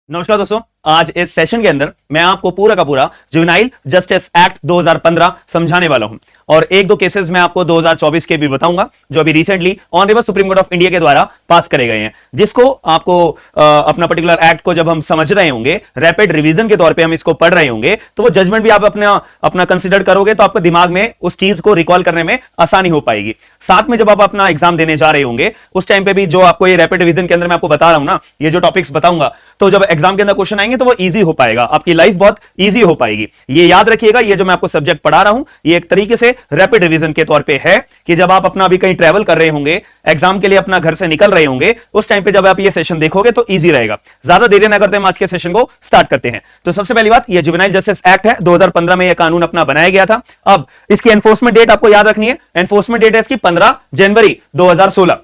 नमस्कार दोस्तों, आज इस सेशन के अंदर मैं आपको पूरा का पूरा जुवेनाइल जस्टिस एक्ट 2015 समझाने वाला हूं और एक दो केसेस मैं आपको 2024 के भी बताऊंगा जो अभी recently honourable supreme court of India के द्वारा पास करे गए हैं, जिसको आपको अपना पर्टिकुलर एक्ट को जब हम समझ रहे होंगे, रैपिड रिवीजन के तौर पे हम इसको पढ़ रहे होंगे, तो वो जजमेंट भी आप अपना कंसिडर करोगे तो आपके दिमाग में उस चीज को रिकॉल करने में आसानी हो पाएगी। साथ में जब आप अपना एग्जाम देने जा रहे होंगे उस टाइम पे भी जो आपको ये रैपिड रिवीजन के अंदर मैं आपको बता रहा हूं ना, ये जो टॉपिक्स बताऊंगा, तो जब एग्जाम के अंदर क्वेश्चन आएंगे तो वो इजी हो पाएगा, आपकी लाइफ बहुत इजी हो पाएगी। ये याद रखिएगा, ये जो मैं आपको सब्जेक्ट पढ़ा रहा हूं ये एक तरीके से रैपिड रिवीजन के तौर पे है कि जब आप अपना अभी कहीं ट्रैवल कर रहे होंगे, एग्जाम के लिए अपना घर से निकल रहे होंगे, उस टाइम पे जब आप ये सेशन देखोगे तो इजी रहेगा। ज्यादा देरी ना करते हम आज के सेशन को स्टार्ट करते हैं। तो सबसे पहली बात, ये जुवेनाइल जस्टिस एक्ट है, 2015 में यह कानून अपना बनाया गया था। अब इसकी एनफोर्समेंट डेट आपको याद रखनी है। एनफोर्समेंट डेट है इसकी 15 जनवरी 2016।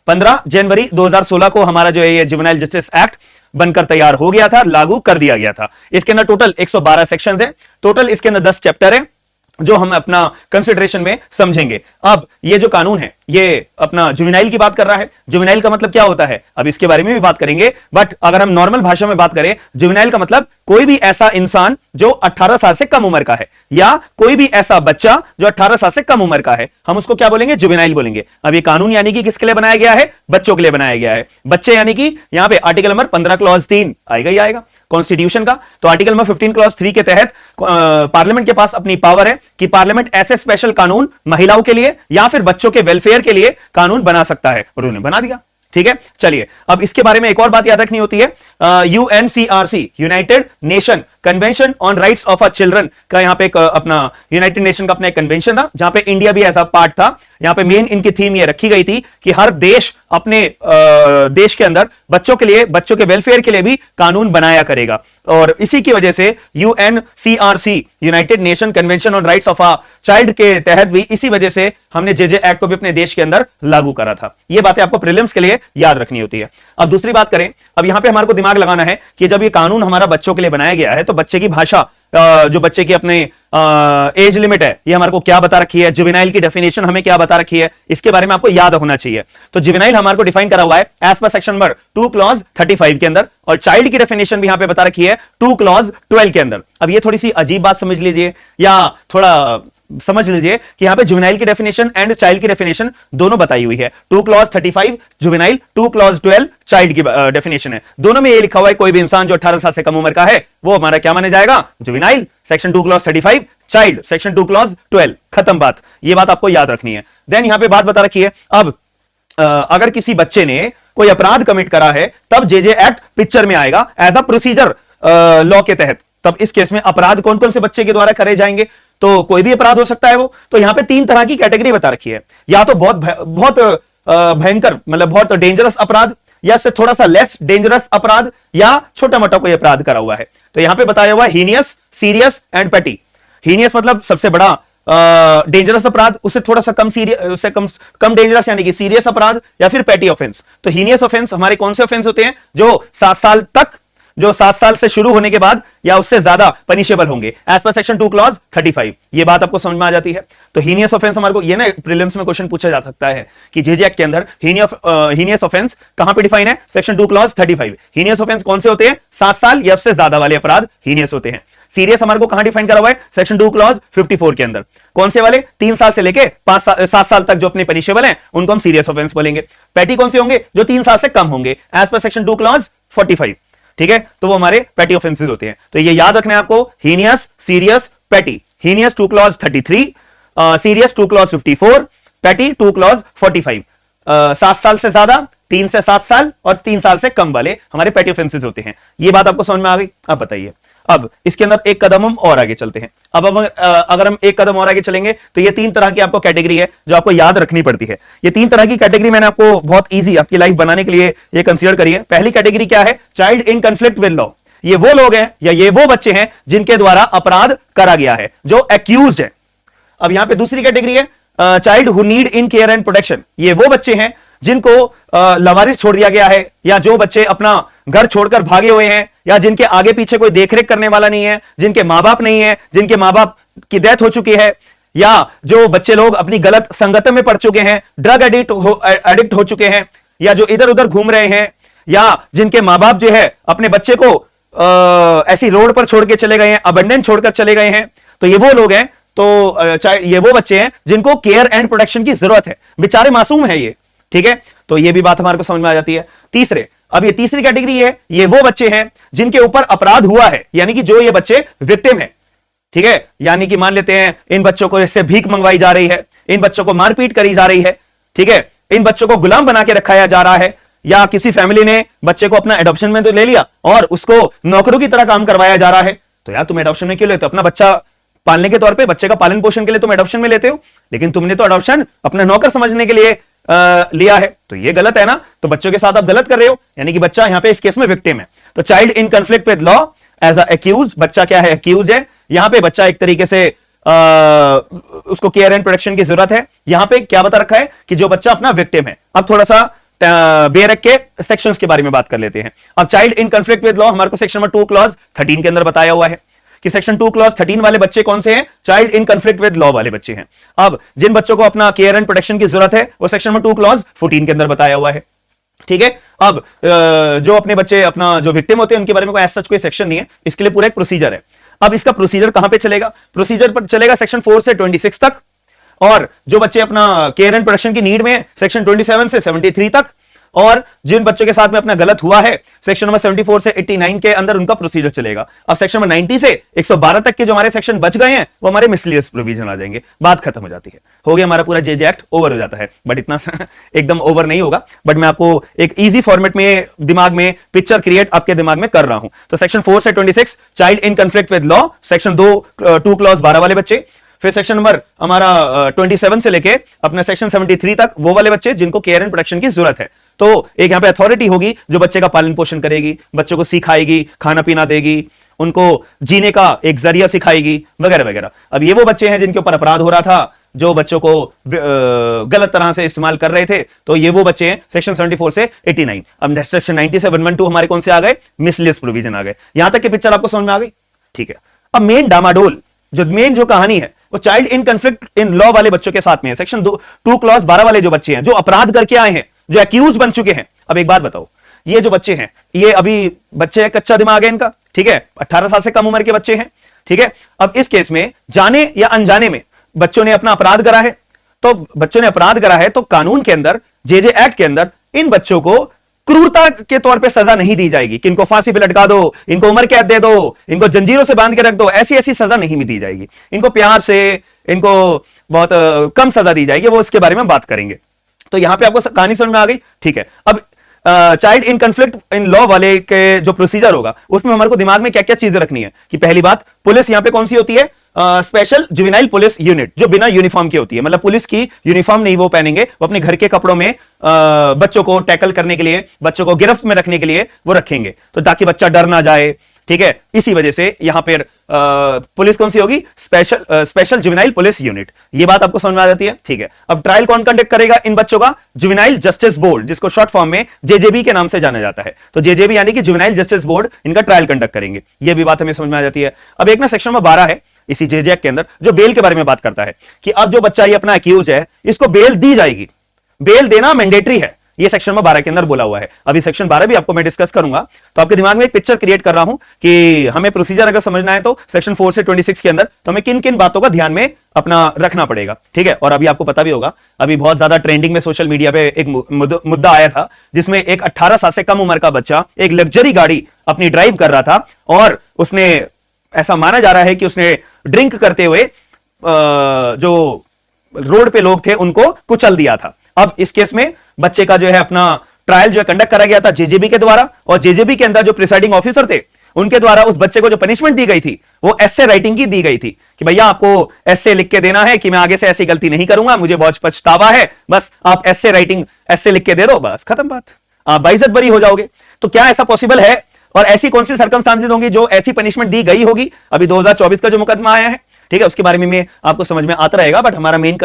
15 जनवरी 2016 को हमारा जो है ये जुवेनाइल जस्टिस एक्ट बनकर तैयार हो गया था, लागू कर दिया गया था। इसके अंदर टोटल 112 सेक्शंस हैं, टोटल इसके अंदर 10 चैप्टर है जो हम अपना कंसिडरेशन में समझेंगे। अब ये जो कानून है ये अपना जुवेनाइल की बात कर रहा है। जुवेनाइल का मतलब क्या होता है अब इसके बारे में भी बात करेंगे, बट अगर हम नॉर्मल भाषा में बात करें, जुवेनाइल का मतलब कोई भी ऐसा इंसान जो 18 साल से कम उम्र का है, या कोई भी ऐसा बच्चा जो 18 साल से कम उम्र का है, हम उसको क्या बोलेंगे? जुवेनाइल बोलेंगे। अब ये कानून यानी कि किसके लिए बनाया गया है? बच्चों के लिए बनाया गया है। बच्चे यानी कि यहां पे आर्टिकल नंबर 15 क्लॉज 3 आएगा ही आएगा कॉन्स्टिट्यूशन का। तो आर्टिकल नंबर 15 क्लॉज 3 के तहत पार्लियामेंट के पास अपनी पावर है कि पार्लियामेंट ऐसे स्पेशल कानून महिलाओं के लिए या फिर बच्चों के वेलफेयर के लिए कानून बना सकता है, और उन्होंने बना दिया। ठीक है, चलिए अब इसके बारे में एक और बात याद रखनी होती है। UNCRC, United nation convention on rights of a children का यहां पे एक अपना यूनाइटेड नेशन का अपना एक कन्वेंशन था, जहां पे इंडिया भी ऐसा पार्ट था। यहां पे मेन इनकी थीम ये रखी गई थी कि हर देश अपने देश के अंदर बच्चों के लिए, बच्चों के वेलफेयर के लिए भी कानून बनाया करेगा। और इसी की वजह से UNCRC, United nation convention on rights of a child के तहत भी इसी वजह से हमने जेजे एक्ट को भी अपने देश के अंदर लागू करा था। ये बातें आपको प्रीलिम्स के लिए याद रखनी होती है। अब दूसरी बात करें, अब यहां पे हमारे को दिमाग लगाना है कि जब ये कानून हमारा बच्चों के लिए बनाया गया है तो बच्चे की भाषा, जो बच्चे की अपने एज लिमिट है, ये हमारे को क्या बता रखी है, जुवेनाइल की डेफिनेशन हमें क्या बता रखी है, इसके बारे में आपको याद होना चाहिए। तो जुवेनाइल हमारे को डिफाइन करा हुआ है as per section number 2 clause 35 के अंदर, और चाइल्ड की डेफिनेशन भी यहां पे बता रखी है 2 क्लॉज 12 के अंदर। अब ये थोड़ी सी अजीब बात समझ लीजिए या थोड़ा समझ लीजिए कि यहां पे जुवेनाइल की डेफिनेशन एंड चाइल्ड की डेफिनेशन दोनों बताई हुई है। 2 क्लॉज 35 जुवेनाइल, 2 क्लॉज 12 चाइल्ड की डेफिनेशन है। दोनों में ये लिखा हुआ है कोई भी इंसान जो 18 साल से कम उम्र का है वो हमारा क्या माने जाएगा? Juvenile. Section 2 clause 35 child, section 2 clause 12, खत्म बात। ये बात आपको याद रखनी है। देन यहां पे बात बता रखी है, अब अगर किसी बच्चे ने कोई अपराध कमिट करा है तब जेजे एक्ट पिक्चर में आएगा एज अ प्रोसीजर लॉ के तहत। तब इस केस में अपराध कौन कौन से बच्चे के द्वारा करे जाएंगे? तो कोई भी अपराध हो सकता है वो। तो यहां पे 3 तरह की कैटेगरी बता रखी है, या तो बहुत भयंकर मतलब बहुत डेंजरस अपराध, या इससे थोड़ा सा लेस डेंजरस अपराध, या छोटा मोटा कोई अपराध करा हुआ है। तो यहां पे बताया हुआ है हीनियस, सीरियस एंड पेटी। हीनियस मतलब सबसे बड़ा डेंजरस अपराध, उससे थोड़ा सा कम सीरियस, उससे कम डेंजरस यानी कि सीरियस अपराध, या फिर पेटी ऑफेंस। तो हीनियस ऑफेंस हमारे कौन से ऑफेंस होते हैं? जो 7 साल से शुरू होने के बाद या उससे ज्यादा पनिशेबल होंगे एज पर सेक्शन 2 क्लॉज 35। ये बात आपको समझ में आ जाती है। तो हीनियस ऑफेंस हमारे को ये ना प्रीलिम्स में क्वेश्चन पूछा जा सकता है कि जेजे एक्ट के अंदर हीनियस ऑफेंस कहां पे डिफाइन है? Section 2 clause 35। हीनियस ऑफेंस कौन से होते हैं? 7 साल या उससे ज्यादा वाले अपराध हीनियस होते हैं। सीरियस हमारे को कहां डिफाइन करा हुआ है? सेक्शन 2 क्लॉज 54 के अंदर। कौन से वाले? 3 साल से लेके 7 साल तक जो अपने पनिशेबल हैं उनको हम सीरियस ऑफेंस बोलेंगे। पेटी कौन से होंगे? जो 3 साल से कम होंगे एज पर सेक्शन 2 क्लॉज 45। ठीक है, तो वो हमारे पेटी ऑफेंसेस होते हैं। तो ये याद रखना है आपको, हीनियस, सीरियस, पेटी। हीनियस 2 क्लॉज 33, सीरियस 2 क्लॉज 54, पेटी 2 क्लॉज 45। 7 साल से ज्यादा, 3 से 7 साल और 3 साल से कम वाले हमारे पेटी ऑफेंसेस होते हैं। ये बात आपको समझ में आ गई? अब बताइए, अब इसके अंदर एक कदम हम और आगे चलते हैं। अब अगर हम एक कदम और आगे चलेंगे तो ये 3 तरह की आपको कैटेगरी है जो आपको याद रखनी पड़ती है। ये 3 तरह की कैटेगरी मैंने आपको बहुत इजी आपकी लाइफ बनाने के लिए ये कंसीडर करी है। पहली कैटेगरी क्या है? Child in conflict with law. ये वो लोग हैं या ये वो बच्चे हैं जिनके द्वारा अपराध करा गया है, जो एक्यूज्ड है। अब यहां पे दूसरी कैटेगरी है child who need in care and protection. ये वो बच्चे हैं जिनको लवारिस छोड़ दिया गया है, या जो बच्चे अपना घर छोड़कर भागे हुए हैं, या जिनके आगे पीछे कोई देखरेख करने वाला नहीं है, जिनके मां बाप नहीं है, जिनके मां बाप की डेथ हो चुकी है, या जो बच्चे लोग अपनी गलत संगत में पड़ चुके हैं, ड्रग एडिक्ट हो चुके हैं, या जो इधर उधर घूम रहे हैं, या जिनके मां बाप जो है अपने बच्चे को ऐसी रोड पर छोड़ के चले गए हैं, अबंडेंट छोड़कर चले गए हैं, तो ये वो लोग हैं, तो ये वो बच्चे हैं जिनको केयर एंड प्रोटेक्शन की जरूरत है, बेचारे मासूम है ये, ठीक है। तो ये भी बात हमारे को समझ में आ जाती है। तीसरे, अब ये तीसरी कैटेगरी है, ये वो बच्चे हैं जिनके ऊपर अपराध हुआ है, यानी कि जो ये बच्चे विक्टिम है, ठीक है। यानी कि मान लेते हैं इन बच्चों को इससे भीख मंगवाई जा रही है, इन बच्चों को मारपीट करी जा रही है, ठीक है, इन बच्चों को गुलाम बना के रखाया जा रहा है, या किसी फैमिली ने बच्चे को अपना एडॉप्शन में तो ले लिया और उसको नौकरों की तरह काम करवाया जा रहा है। तो यार तुम एडॉप्शन में क्यों लेते हो? अपना बच्चा पालने के तौर पे, बच्चे का पालन पोषण के लिए तुम एडॉप्शन में लेते हो, लेकिन तुमने तो एडॉप्शन अपना नौकर समझने के लिए लिया है, तो ये गलत है ना। तो बच्चों के साथ आप गलत कर रहे हो, यानी कि बच्चा यहां पे इस केस में विक्टिम है। तो child in conflict with law as accuse, बच्चा क्या है? अक्यूज है। यहां पे बच्चा एक तरीके से उसको केयर एंड प्रोटेक्शन की जरूरत है। यहां पे क्या बता रखा है कि जो बच्चा अपना विक्टिम है। अब थोड़ा सा बेरक के सेक्शंस के बारे में बात कर लेते हैं। अब child in conflict with law हमारे को सेक्शन नंबर 2 क्लॉज 13 के अंदर बताया हुआ है कि सेक्शन 2 क्लॉज 13 वाले बच्चे कौन से हैं? Child in conflict with law वाले बच्चे हैं। अब जिन बच्चों को अपना केयर एंड प्रोटेक्शन की जरूरत है वो सेक्शन नंबर 2 क्लॉज 14 के अंदर बताया हुआ है, ठीक है। अब जो अपने बच्चे अपना जो विक्टिम होते हैं उनके बारे में कोई ऐसा कोई सेक्शन नहीं है, इसके लिए पूरा एक प्रोसीजर है। अब इसका प्रोसीजर कहां पे चलेगा? प्रोसीजर पर चलेगा सेक्शन 4 से 26 तक, और जो बच्चे अपना केयर एंड प्रोटेक्शन की नीड में सेक्शन 27 से 73 तक, और जिन बच्चों के साथ में अपना गलत हुआ है सेक्शन नंबर 74 से 89 के अंदर उनका प्रोसीजर चलेगा। अब सेक्शन नंबर 90 से 112 तक के जो हमारे सेक्शन बच गए हैं वो हमारे मिसलीनियस प्रोविजन आ जाएंगे, बात खत्म हो जाती है, हो गया हमारा पूरा जेजे एक्ट ओवर हो जाता है। बट इतना एकदम ओवर नहीं होगा, बट मैं आपको एक इजी फॉर्मेट में दिमाग में पिक्चर क्रिएट आपके दिमाग में कर रहा हूं। तो सेक्शन 4 से 26 child in conflict with law, section 2 clause 12 वाले बच्चे, फिर सेक्शन नंबर हमारा 27 से लेके अपना सेक्शन 73 तक वो वाले बच्चे जिनको केयर एंड प्रोटेक्शन की जरूरत है। तो एक यहां पे अथॉरिटी होगी जो बच्चे का पालन पोषण करेगी, बच्चों को सिखाएगी, खाना पीना देगी, उनको जीने का एक जरिया सिखाएगी, वगैरह वगैरह। अब ये वो बच्चे हैं जिनके ऊपर अपराध हो रहा था, जो बच्चों को गलत तरह से इस्तेमाल कर रहे थे, तो ये वो बच्चे हैं सेक्शन 74 से 89। अब सेक्शन 90 से 112 हमारे कौन से आ गए? मिसलीनियस प्रोविजन आ गए। यहां तक की पिक्चर आपको समझ में आ गई, ठीक है। अब मेन डामाडोल जो कहानी है वो child in conflict in law वाले बच्चों के साथ में है। सेक्शन 2 क्लॉज 12 वाले जो बच्चे हैं, जो अपराध करके आए हैं, जो एक्यूज बन चुके हैं। अब एक बात बताओ, ये जो बच्चे हैं ये अभी बच्चे हैं, कच्चा दिमाग है इनका, ठीक है, 18 साल से कम उम्र के बच्चे हैं, ठीक है। अब इस केस में जाने या अनजाने में बच्चों ने अपना अपराध करा है, तो बच्चों ने अपराध करा है तो कानून के अंदर, जेजे एक्ट के अंदर इन बच्चों को क्रूरता के तौर पे सजा नहीं दी जाएगी कि इनको फांसी पे लटका दो, इनको उम्र कैद दे दो, इनको जंजीरों से बांध के रख दो, ऐसी ऐसी सजा नहीं दी जाएगी। इनको प्यार से, इनको बहुत कम सजा दी जाएगी, वो इसके बारे में बात करेंगे। तो यहां पे आपको कहानी समझ में आ गई, ठीक है। अब child in conflict in law वाले के जो प्रोसीजर होगा उसमें हमारे को दिमाग में क्या क्या चीजें रखनी है कि पहली बात, पुलिस यहां पे कौन सी होती है? स्पेशल जुवेनाइल पुलिस यूनिट, जो बिना यूनिफॉर्म की होती है, मतलब पुलिस की यूनिफॉर्म नहीं वो पहनेंगे, वो अपने घर के कपड़ों में बच्चों को टैकल करने के लिए, बच्चों को गिरफ्त में रखने के लिए वो रखेंगे, तो ताकि बच्चा डर ना जाए, ठीक है। इसी वजह से यहां पर पुलिस कौन सी होगी? Special juvenile police unit. ये बात आपको समझ में आ जाती है, ठीक है। अब ट्रायल कौन कंडक्ट करेगा इन बच्चों का? जुवेनाइल जस्टिस बोर्ड, जिसको शॉर्ट फॉर्म में जेजेबी के नाम से जाना जाता है। तो जेजेबी यानी कि जुवेनाइल जस्टिस बोर्ड इनका ट्रायल कंडक्ट करेंगे। ये भी बात हमें समझ में आ जाती है। अब एक ना सेक्शन में 12 है इसी जेजे एक्ट के अंदर जो बेल के बारे में बात करता है कि अब जो बच्चा ये अपना एक्यूज है इसको बेल दी जाएगी, बेल देना मैंडेटरी है, ये सेक्शन में 12 के अंदर बोला हुआ है। अभी सेक्शन 12 भी आपको मैं डिस्कस करूंगा, तो आपके दिमाग में एक पिक्चर क्रिएट कर रहा हूं कि हमें प्रोसीजर अगर समझना है तो सेक्शन 4 से 26 के अंदर तो हमें किन किन बातों का ध्यान में अपना रखना पड़ेगा, ठीक है। और अभी आपको पता भी होगा, अभी बहुत ज्यादा ट्रेंडिंग में सोशल मीडिया पे एक मुद्दा आया था जिसमें एक 18 साल से कम उम्र का बच्चा एक लग्जरी गाड़ी अपनी ड्राइव कर रहा था और उसने, ऐसा माना जा रहा है कि उसने ड्रिंक करते हुए जो रोड पे लोग थे उनको कुचल दिया था। अब इस केस में बच्चे का जो है अपना ट्रायल जो है कंडक्ट करा गया था जेजेबी के द्वारा, और जेजेबी के अंदर जो प्रिसाइडिंग ऑफिसर थे उनके द्वारा उस बच्चे को जो पनिशमेंट दी गई थी वो एस्से राइटिंग की दी गई थी कि भैया आपको एस्से लिख के देना है कि मैं आगे से ऐसी गलती नहीं करूंगा, मुझे बहुत पछतावा है, बस आप एस्से राइटिंग एस्से लिख के दे दो, बस खत्म बात, आप बाइज्जत बरी हो जाओगे। तो क्या ऐसा पॉसिबल है और ऐसी कौन सी सर्कमस्टांसेस होंगी जो ऐसी पनिशमेंट दी गई होगी? अभी 2024 का जो मुकदमा आया है, ठीक है, उसके बारे में आपको समझ में आता रहेगा, बट हमारा मेन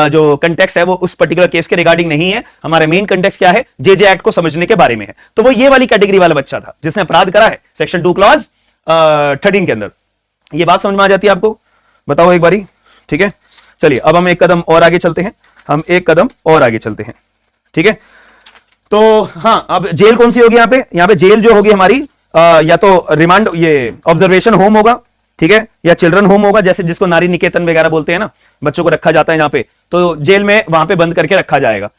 जो कंटेक्स्ट है वो उस पर्टिकुलर केस के रिगार्डिंग नहीं है। हमारा मेन कंटेक्स्ट क्या है? जेजे एक्ट को समझने के बारे में है। तो वो ये वाली कैटेगरी वाला बच्चा था जिसने अपराध करा है सेक्शन 2 क्लॉज 13 के अंदर। ये बात समझ में आ जाती है आपको? बताओ एक बारी, ठीक है। चलिए अब हम एक कदम और आगे चलते हैं, ठीक है। तो हाँ, अब जेल कौन सी होगी यहाँ पे? यहाँ पे जेल जो होगी हमारी या तो रिमांड, ये ऑब्जर्वेशन होम होगा, ठीक है, या चिल्ड्रन होम होगा, जैसे जिसको नारी निकेतन वगैरह बोलते हैं ना, बच्चों को रखा जाता है यहाँ पे, तो जेल में वहां पे बंद करके रखा जाएगा।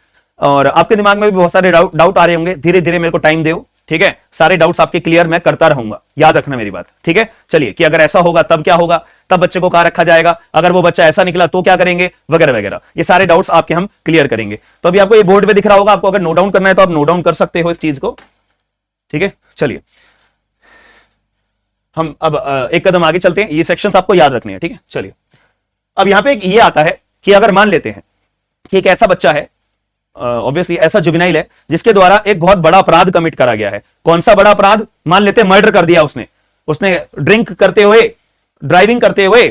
और आपके दिमाग में भी बहुत सारे डाउट आ रहे होंगे, धीरे धीरे मेरे को टाइम दो, ठीक है, सारे डाउट्स आपके क्लियर मैं करता रहूंगा, याद रखना मेरी बात, ठीक है। चलिए, कि अगर ऐसा होगा तब क्या होगा, तब बच्चे को कहां रखा जाएगा, अगर वो बच्चा ऐसा निकला तो क्या करेंगे, वगैरह वगैरह, ये सारे डाउट्स आपके हम क्लियर करेंगे। तो अभी आपको ये बोर्ड पे दिख रहा होगा, आपको अगर नोट डाउन करना है तो आप नोट डाउन कर सकते हो इस चीज को, ठीक है। चलिए, हम अब एक कदम आगे चलते हैं, ये सेक्शंस आपको याद रखने हैं, ठीक है। चलिए, अब यहां पे ये आता है कि अगर मान लेते हैं कि एक ऐसा बच्चा है, ऑब्वियसली ऐसा जुवेनाइल है जिसके द्वारा एक बहुत बड़ा अपराध कमिट करा गया है। कौन सा बड़ा अपराध, मान लेते हैं मर्डर कर दिया उसने ड्रिंक करते हुए, ड्राइविंग करते हुए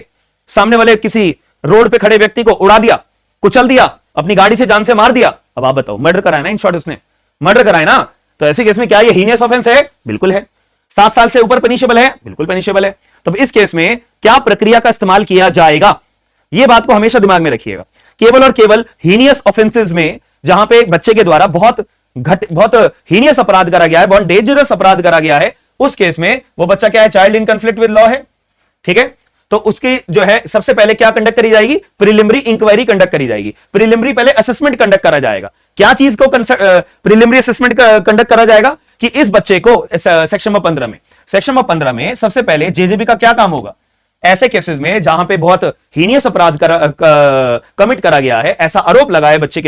सामने वाले किसी रोड पे खड़े व्यक्ति को उड़ा दिया, कुचल दिया, अपनी गाड़ी से जान से मार दिया। अब आप बताओ, मर्डर कराया ना, इन शॉर्ट उसने मर्डर कराया ना, तो ऐसे केस में क्या ये हीनियस ऑफेंस है? बिल्कुल है। 7 साल से ऊपर पनिशेबल है? बिल्कुल पनिशेबल है। तो इस केस में क्या प्रक्रिया का इस्तेमाल किया जाएगा, यह बात को हमेशा दिमाग में रखिएगा। केवल और केवल हीनियस ऑफेंसेस में, जहां पे बच्चे के द्वारा बहुत हीनियस अपराध करा गया है, बहुत डेंजरस अपराध करा गया है, उस केस में वो बच्चा क्या है, child in conflict with law है, ठीक है। तो उसकी जो है सबसे पहले क्या कंडक्ट करी जाएगी, प्रीलिमिनरी इंक्वायरी कंडक्ट करी जाएगी। प्रीलिमिनरी पहले असेसमेंट कंडक्ट करा जाएगा। क्या चीज को प्रीलिमिनरी असेसमेंट कंडक्ट करा जाएगा कि इस बच्चे को सेक्शन नंबर 15 में सबसे पहले जेजेबी का क्या काम होगा, ऐसे केसेस में जहां पे बहुत हीनियस अपराध कमिट करा गया है, ऐसा आरोप लगा है बच्चे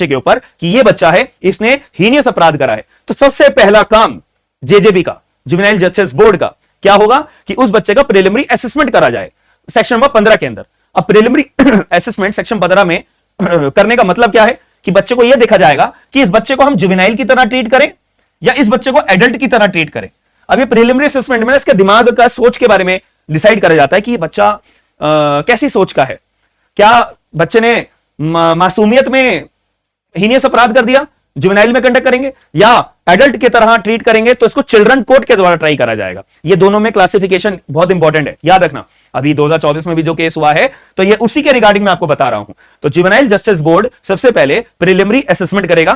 के ऊपर कि ये बच्चा है, इसने हीनियस अपराध करा है, तो सबसे पहला काम जेजेबी का, जुवेनाइल जस्टिस बोर्ड का, क्या होगा कि उस बच्चे का प्रीलिमिनरी असेसमेंट करा जाए सेक्शन नंबर 15 के अंदर। अब प्रीलिमिनरी असेसमेंट सेक्शन 15 में करने का मतलब क्या है कि बच्चे को यह देखा जाएगा कि इस बच्चे को हम जुवेनाइल की तरह ट्रीट करें या इस बच्चे को एडल्ट की तरह ट्रीट करें। अब ये प्रीलिमिनरी असेसमेंट में इसके दिमाग का, सोच के बारे में डिसाइड करा जाता है कि ये बच्चा कैसी सोच का है, क्या बच्चे ने मासूमियत में हीनियस अपराध कर दिया, जुवेनाइल में कंडक्ट करेंगे, या एडल्ट की तरह ट्रीट करेंगे, तो इसको चिल्ड्रन कोर्ट के द्वारा ट्राई करा जाएगा। ये दोनों में क्लासिफिकेशन बहुत इंपॉर्टेंट है, याद रखना। अभी 2024 में भी जो केस हुआ है, तो ये उसी के रिगार्डिंग मैं आपको बता रहा हूं। तो जुवेनाइल जस्टिस बोर्ड सबसे पहले प्रीलिमिनरी असेसमेंट करेगा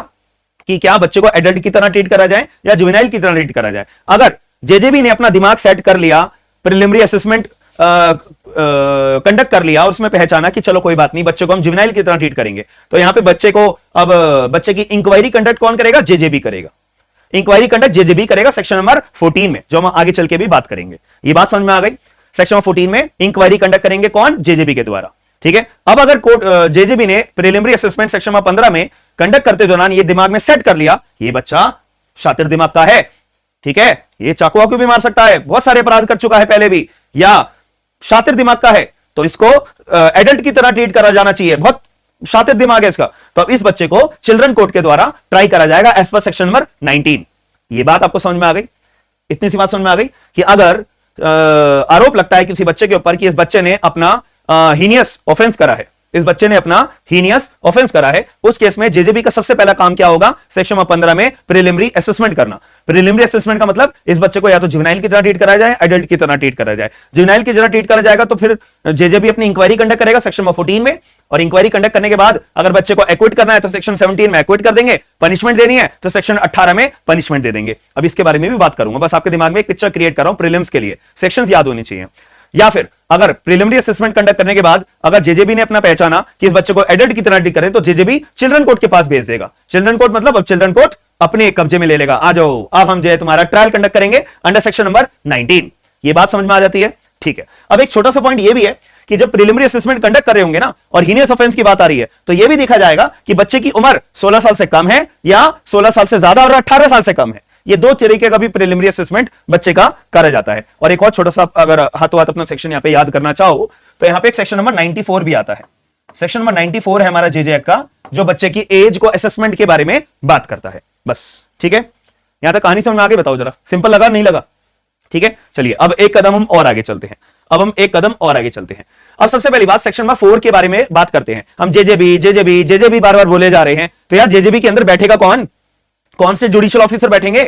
कि क्या बच्चे को एडल्ट की तरह ट्रीट करा जाए या जुवेनाइल की तरह ट्रीट करा जाए। अगर जेजेबी ने अपना दिमाग सेट कर लिया, प्रीलिमिनरी असेसमेंट कंडक्ट कर लिया और उसमें पहचाना कि चलो कोई बात नहीं, बच्चे को हम जुवेनाइल की तरह ट्रीट करेंगे, तो यहां पे बच्चे की इंक्वायरी कंडक्ट कौन करेगा, जेजेबी करेगा। इंक्वायरी कंडक्ट जेजेबी करेगा सेक्शन नंबर 14 में, जो हम आगे चल के भी बात करेंगे। ये बात समझ में आ गई। सेक्शन नंबर 14 में इंक्वायरी कंडक्ट करेंगे कौन, जेजेबी के द्वारा, ठीक है। अब अगर कोर्ट जेजेबी ने प्रीलिमिनरी असेसमेंट सेक्शन नंबर 15 में कंडक्ट करते दौरान ये दिमाग में सेट कर लिया, ये बच्चा शातिर दिमाग का है, ठीक है, ये चाकू वाकू भी मार सकता है, बहुत सारे अपराध कर चुका है पहले भी, या शातिर दिमाग का है, तो इसको एडल्ट की तरह ट्रीट करा जाना चाहिए, बहुत शातिर दिमाग है इसका, तो अब इस बच्चे को चिल्ड्रन कोर्ट के द्वारा ट्राई करा जाएगा एज पर सेक्शन नंबर 19। ये बात आपको समझ में आ गई, इतनी सी बात समझ में आ गई कि अगर आरोप लगता है किसी बच्चे के ऊपर कि इस बच्चे ने अपना हीनियस ऑफेंस करा है, इस बच्चे ने अपना हीनियस ऑफेंस करा है, उस केस में जेजेबी का सबसे पहला काम क्या होगा, सेक्शन नंबर 15 में प्रीलिमिनरी असेसमेंट करना। प्रीलिमिनरी असेसमेंट का मतलब इस बच्चे को या तो जुवेनाइल की तरह ट्रीट करा जाए, एडल्ट की तरह ट्रीट करा जाए। जुवेनाइल की तरह ट्रीट करा जाएगा तो फिर जेजेबी अपनी इंक्वायरी कंडक्ट करेगा सेक्शन नंबर 14 में, और इंक्वायरी कंडक्ट करने के बाद अगर बच्चे को एक्विट करना है तो सेक्शन 17 में एक्विट कर देंगे, पनिशमेंट देनी है तो सेक्शन 18 में पनिशमेंट दे देंगे। अब इसके बारे में भी बात करूंगा, बस आपके दिमाग में एक पिक्चर क्रिएट कर रहा हूं प्रीलिम्स के लिए, सेक्शंस याद होने चाहिए। या फिर अगर प्रीलिमिनरी असेसमेंट कंडक्ट करने के बाद अगर जेजेबी ने अपना पहचाना कि इस बच्चे को एडल्ट की तरह ट्रीट करें, तो जेजेबी चिल्ड्रन कोर्ट के पास भेज देगा। चिल्ड्रन कोर्ट मतलब अब चिल्ड्रन कोर्ट अपने कब्जे में ले लेगा, आ जाओ अब हम जो है तुम्हारा ट्रायल कंडक्ट करेंगे अंडर सेक्शन नंबर 19। ये बात समझ में आ जाती है, ठीक है। अब एक छोटा सा पॉइंट ये भी है कि जब प्रीलिमिनरी असेसमेंट कंडक्ट कर रहे होंगे ना और हीनियस ऑफेंस की बात आ रही है, तो यह भी देखा जाएगा कि बच्चे की उम्र 16 साल से कम है या 16 साल से ज्यादा और 18 साल से कम है। ये दो तरीके का भी प्रीलिमिनरी असेसमेंट बच्चे का करा जाता है। और एक और छोटा सा अगर हाथों हाथ अपना सेक्शन यहां पे याद करना चाहो तो यहां पे एक सेक्शन नंबर 94 भी आता है। सेक्शन नंबर 94 है हमारा जेजे एक्ट का, जो बच्चे की एज को असेसमेंट के बारे में बात करता है। बस ठीक है, यहां तक कहानी समझ में आगे बताओ जरा, सिंपल लगा नहीं लगा? ठीक है, चलिए अब एक कदम हम और आगे चलते हैं। अब सबसे पहली बात सेक्शन नंबर 4 के बारे में बात करते हैं। हम जेजेबी बार बार बोले जा रहे हैं, तो यार जेजेबी के अंदर बैठेगा कौन, कौन से जुडिशियल ऑफिसर बैठेंगे,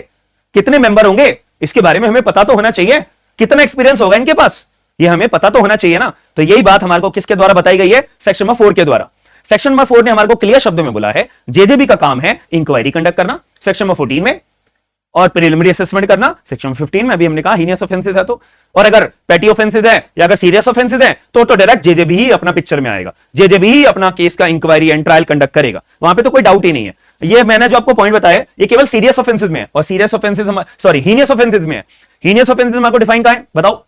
कितने मेंबर होंगे, इसके बारे में हमें पता तो होना चाहिए। कितना एक्सपीरियंस होगा इनके पास, ये हमें पता तो होना चाहिए ना। तो यही बात हमारे को किसके द्वारा बताई गई है, सेक्शन नंबर 4 के द्वारा। सेक्शन नंबर 4 ने हमारे को क्लियर शब्दों में बोला है जेजेबी का काम है इंक्वायरी कंडक्ट करना, सेक्शन नंबर 14 में। और प्रिलिमिनरी असेसमेंट करना सेक्शन 15 में अभी हमने कहा हीनियस ऑफेंसेस है तो, और अगर पेटी ऑफेंसेस है या अगर सीरियस ऑफेंसेस है तो डायरेक्ट जेजेबी ही अपना पिक्चर में आएगा, जेजेबी ही अपना केस का इंक्वायरी एंड ट्रायल कंडक्ट करेगा, वहां पे तो कोई डाउट ही नहीं है। ये मैंने जो आपको पॉइंट बताया ये केवल सीरियस ऑफेंसेस में है, और serious offences sorry heinous offences में है। हीनियस ऑफेंसेस में आपको डिफाइन कहां है बताओ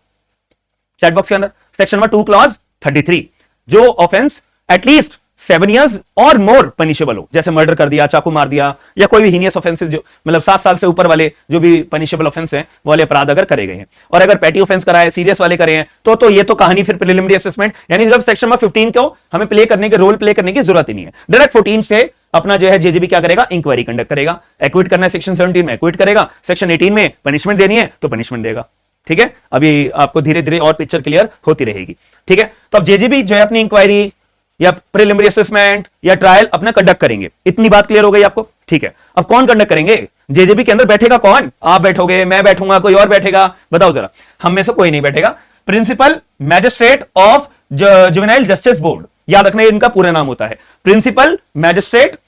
चैट बॉक्स के अंदर, सेक्शन नंबर 2 क्लॉज 33, जो ऑफेंस एटलीस्ट 7 years और मोर पनिशेबल हो, जैसे मर्डर कर दिया, चाकू मार दिया, या कोई भी हीनियस ऑफेंसेस जो मतलब 7 साल से ऊपर वाले जो भी पनिशेबल ऑफेंस हैं वो वाले अपराध अगर करे गए हैं, और अगर पैटी ऑफेंस करा है, सीरियस वाले करे हैं तो ये तो कहानी फिर प्रिलिमिनरी असेसमेंट, यानी जब सेक्शन नंबर 15 को हमें प्ले करने के रोल प्ले करने की जरूरत ही नहीं है, डायरेक्ट 14 से अपना जो है जेजेबी क्या करेगा, इंक्वायरी कंडक्ट करेगा, एक्विट करना है सेक्शन 17 में एक्विट करेगा, सेक्शन 18 में पनिशमेंट देनी है तो पनिशमेंट देगा। ठीक है, अभी आपको धीरे धीरे और पिक्चर क्लियर होती रहेगी। ठीक है, तो अब जेजेबी जो है अपनी इंक्वायरी या प्रिलिमिनरी असेसमेंट या ट्रायल अपना कंडक्ट करेंगे, इतनी बात क्लियर हो गई आपको। ठीक है, अब कौन कंडक्ट करेंगे, जेजेबी के अंदर बैठेगा कौन, आप बैठोगे, मैं बैठूंगा, कोई और बैठेगा, बताओ जरा। हम में से कोई नहीं बैठेगा, principal magistrate of juvenile justice board, याद रखना इनका पूरा नाम होता है, principal magistrate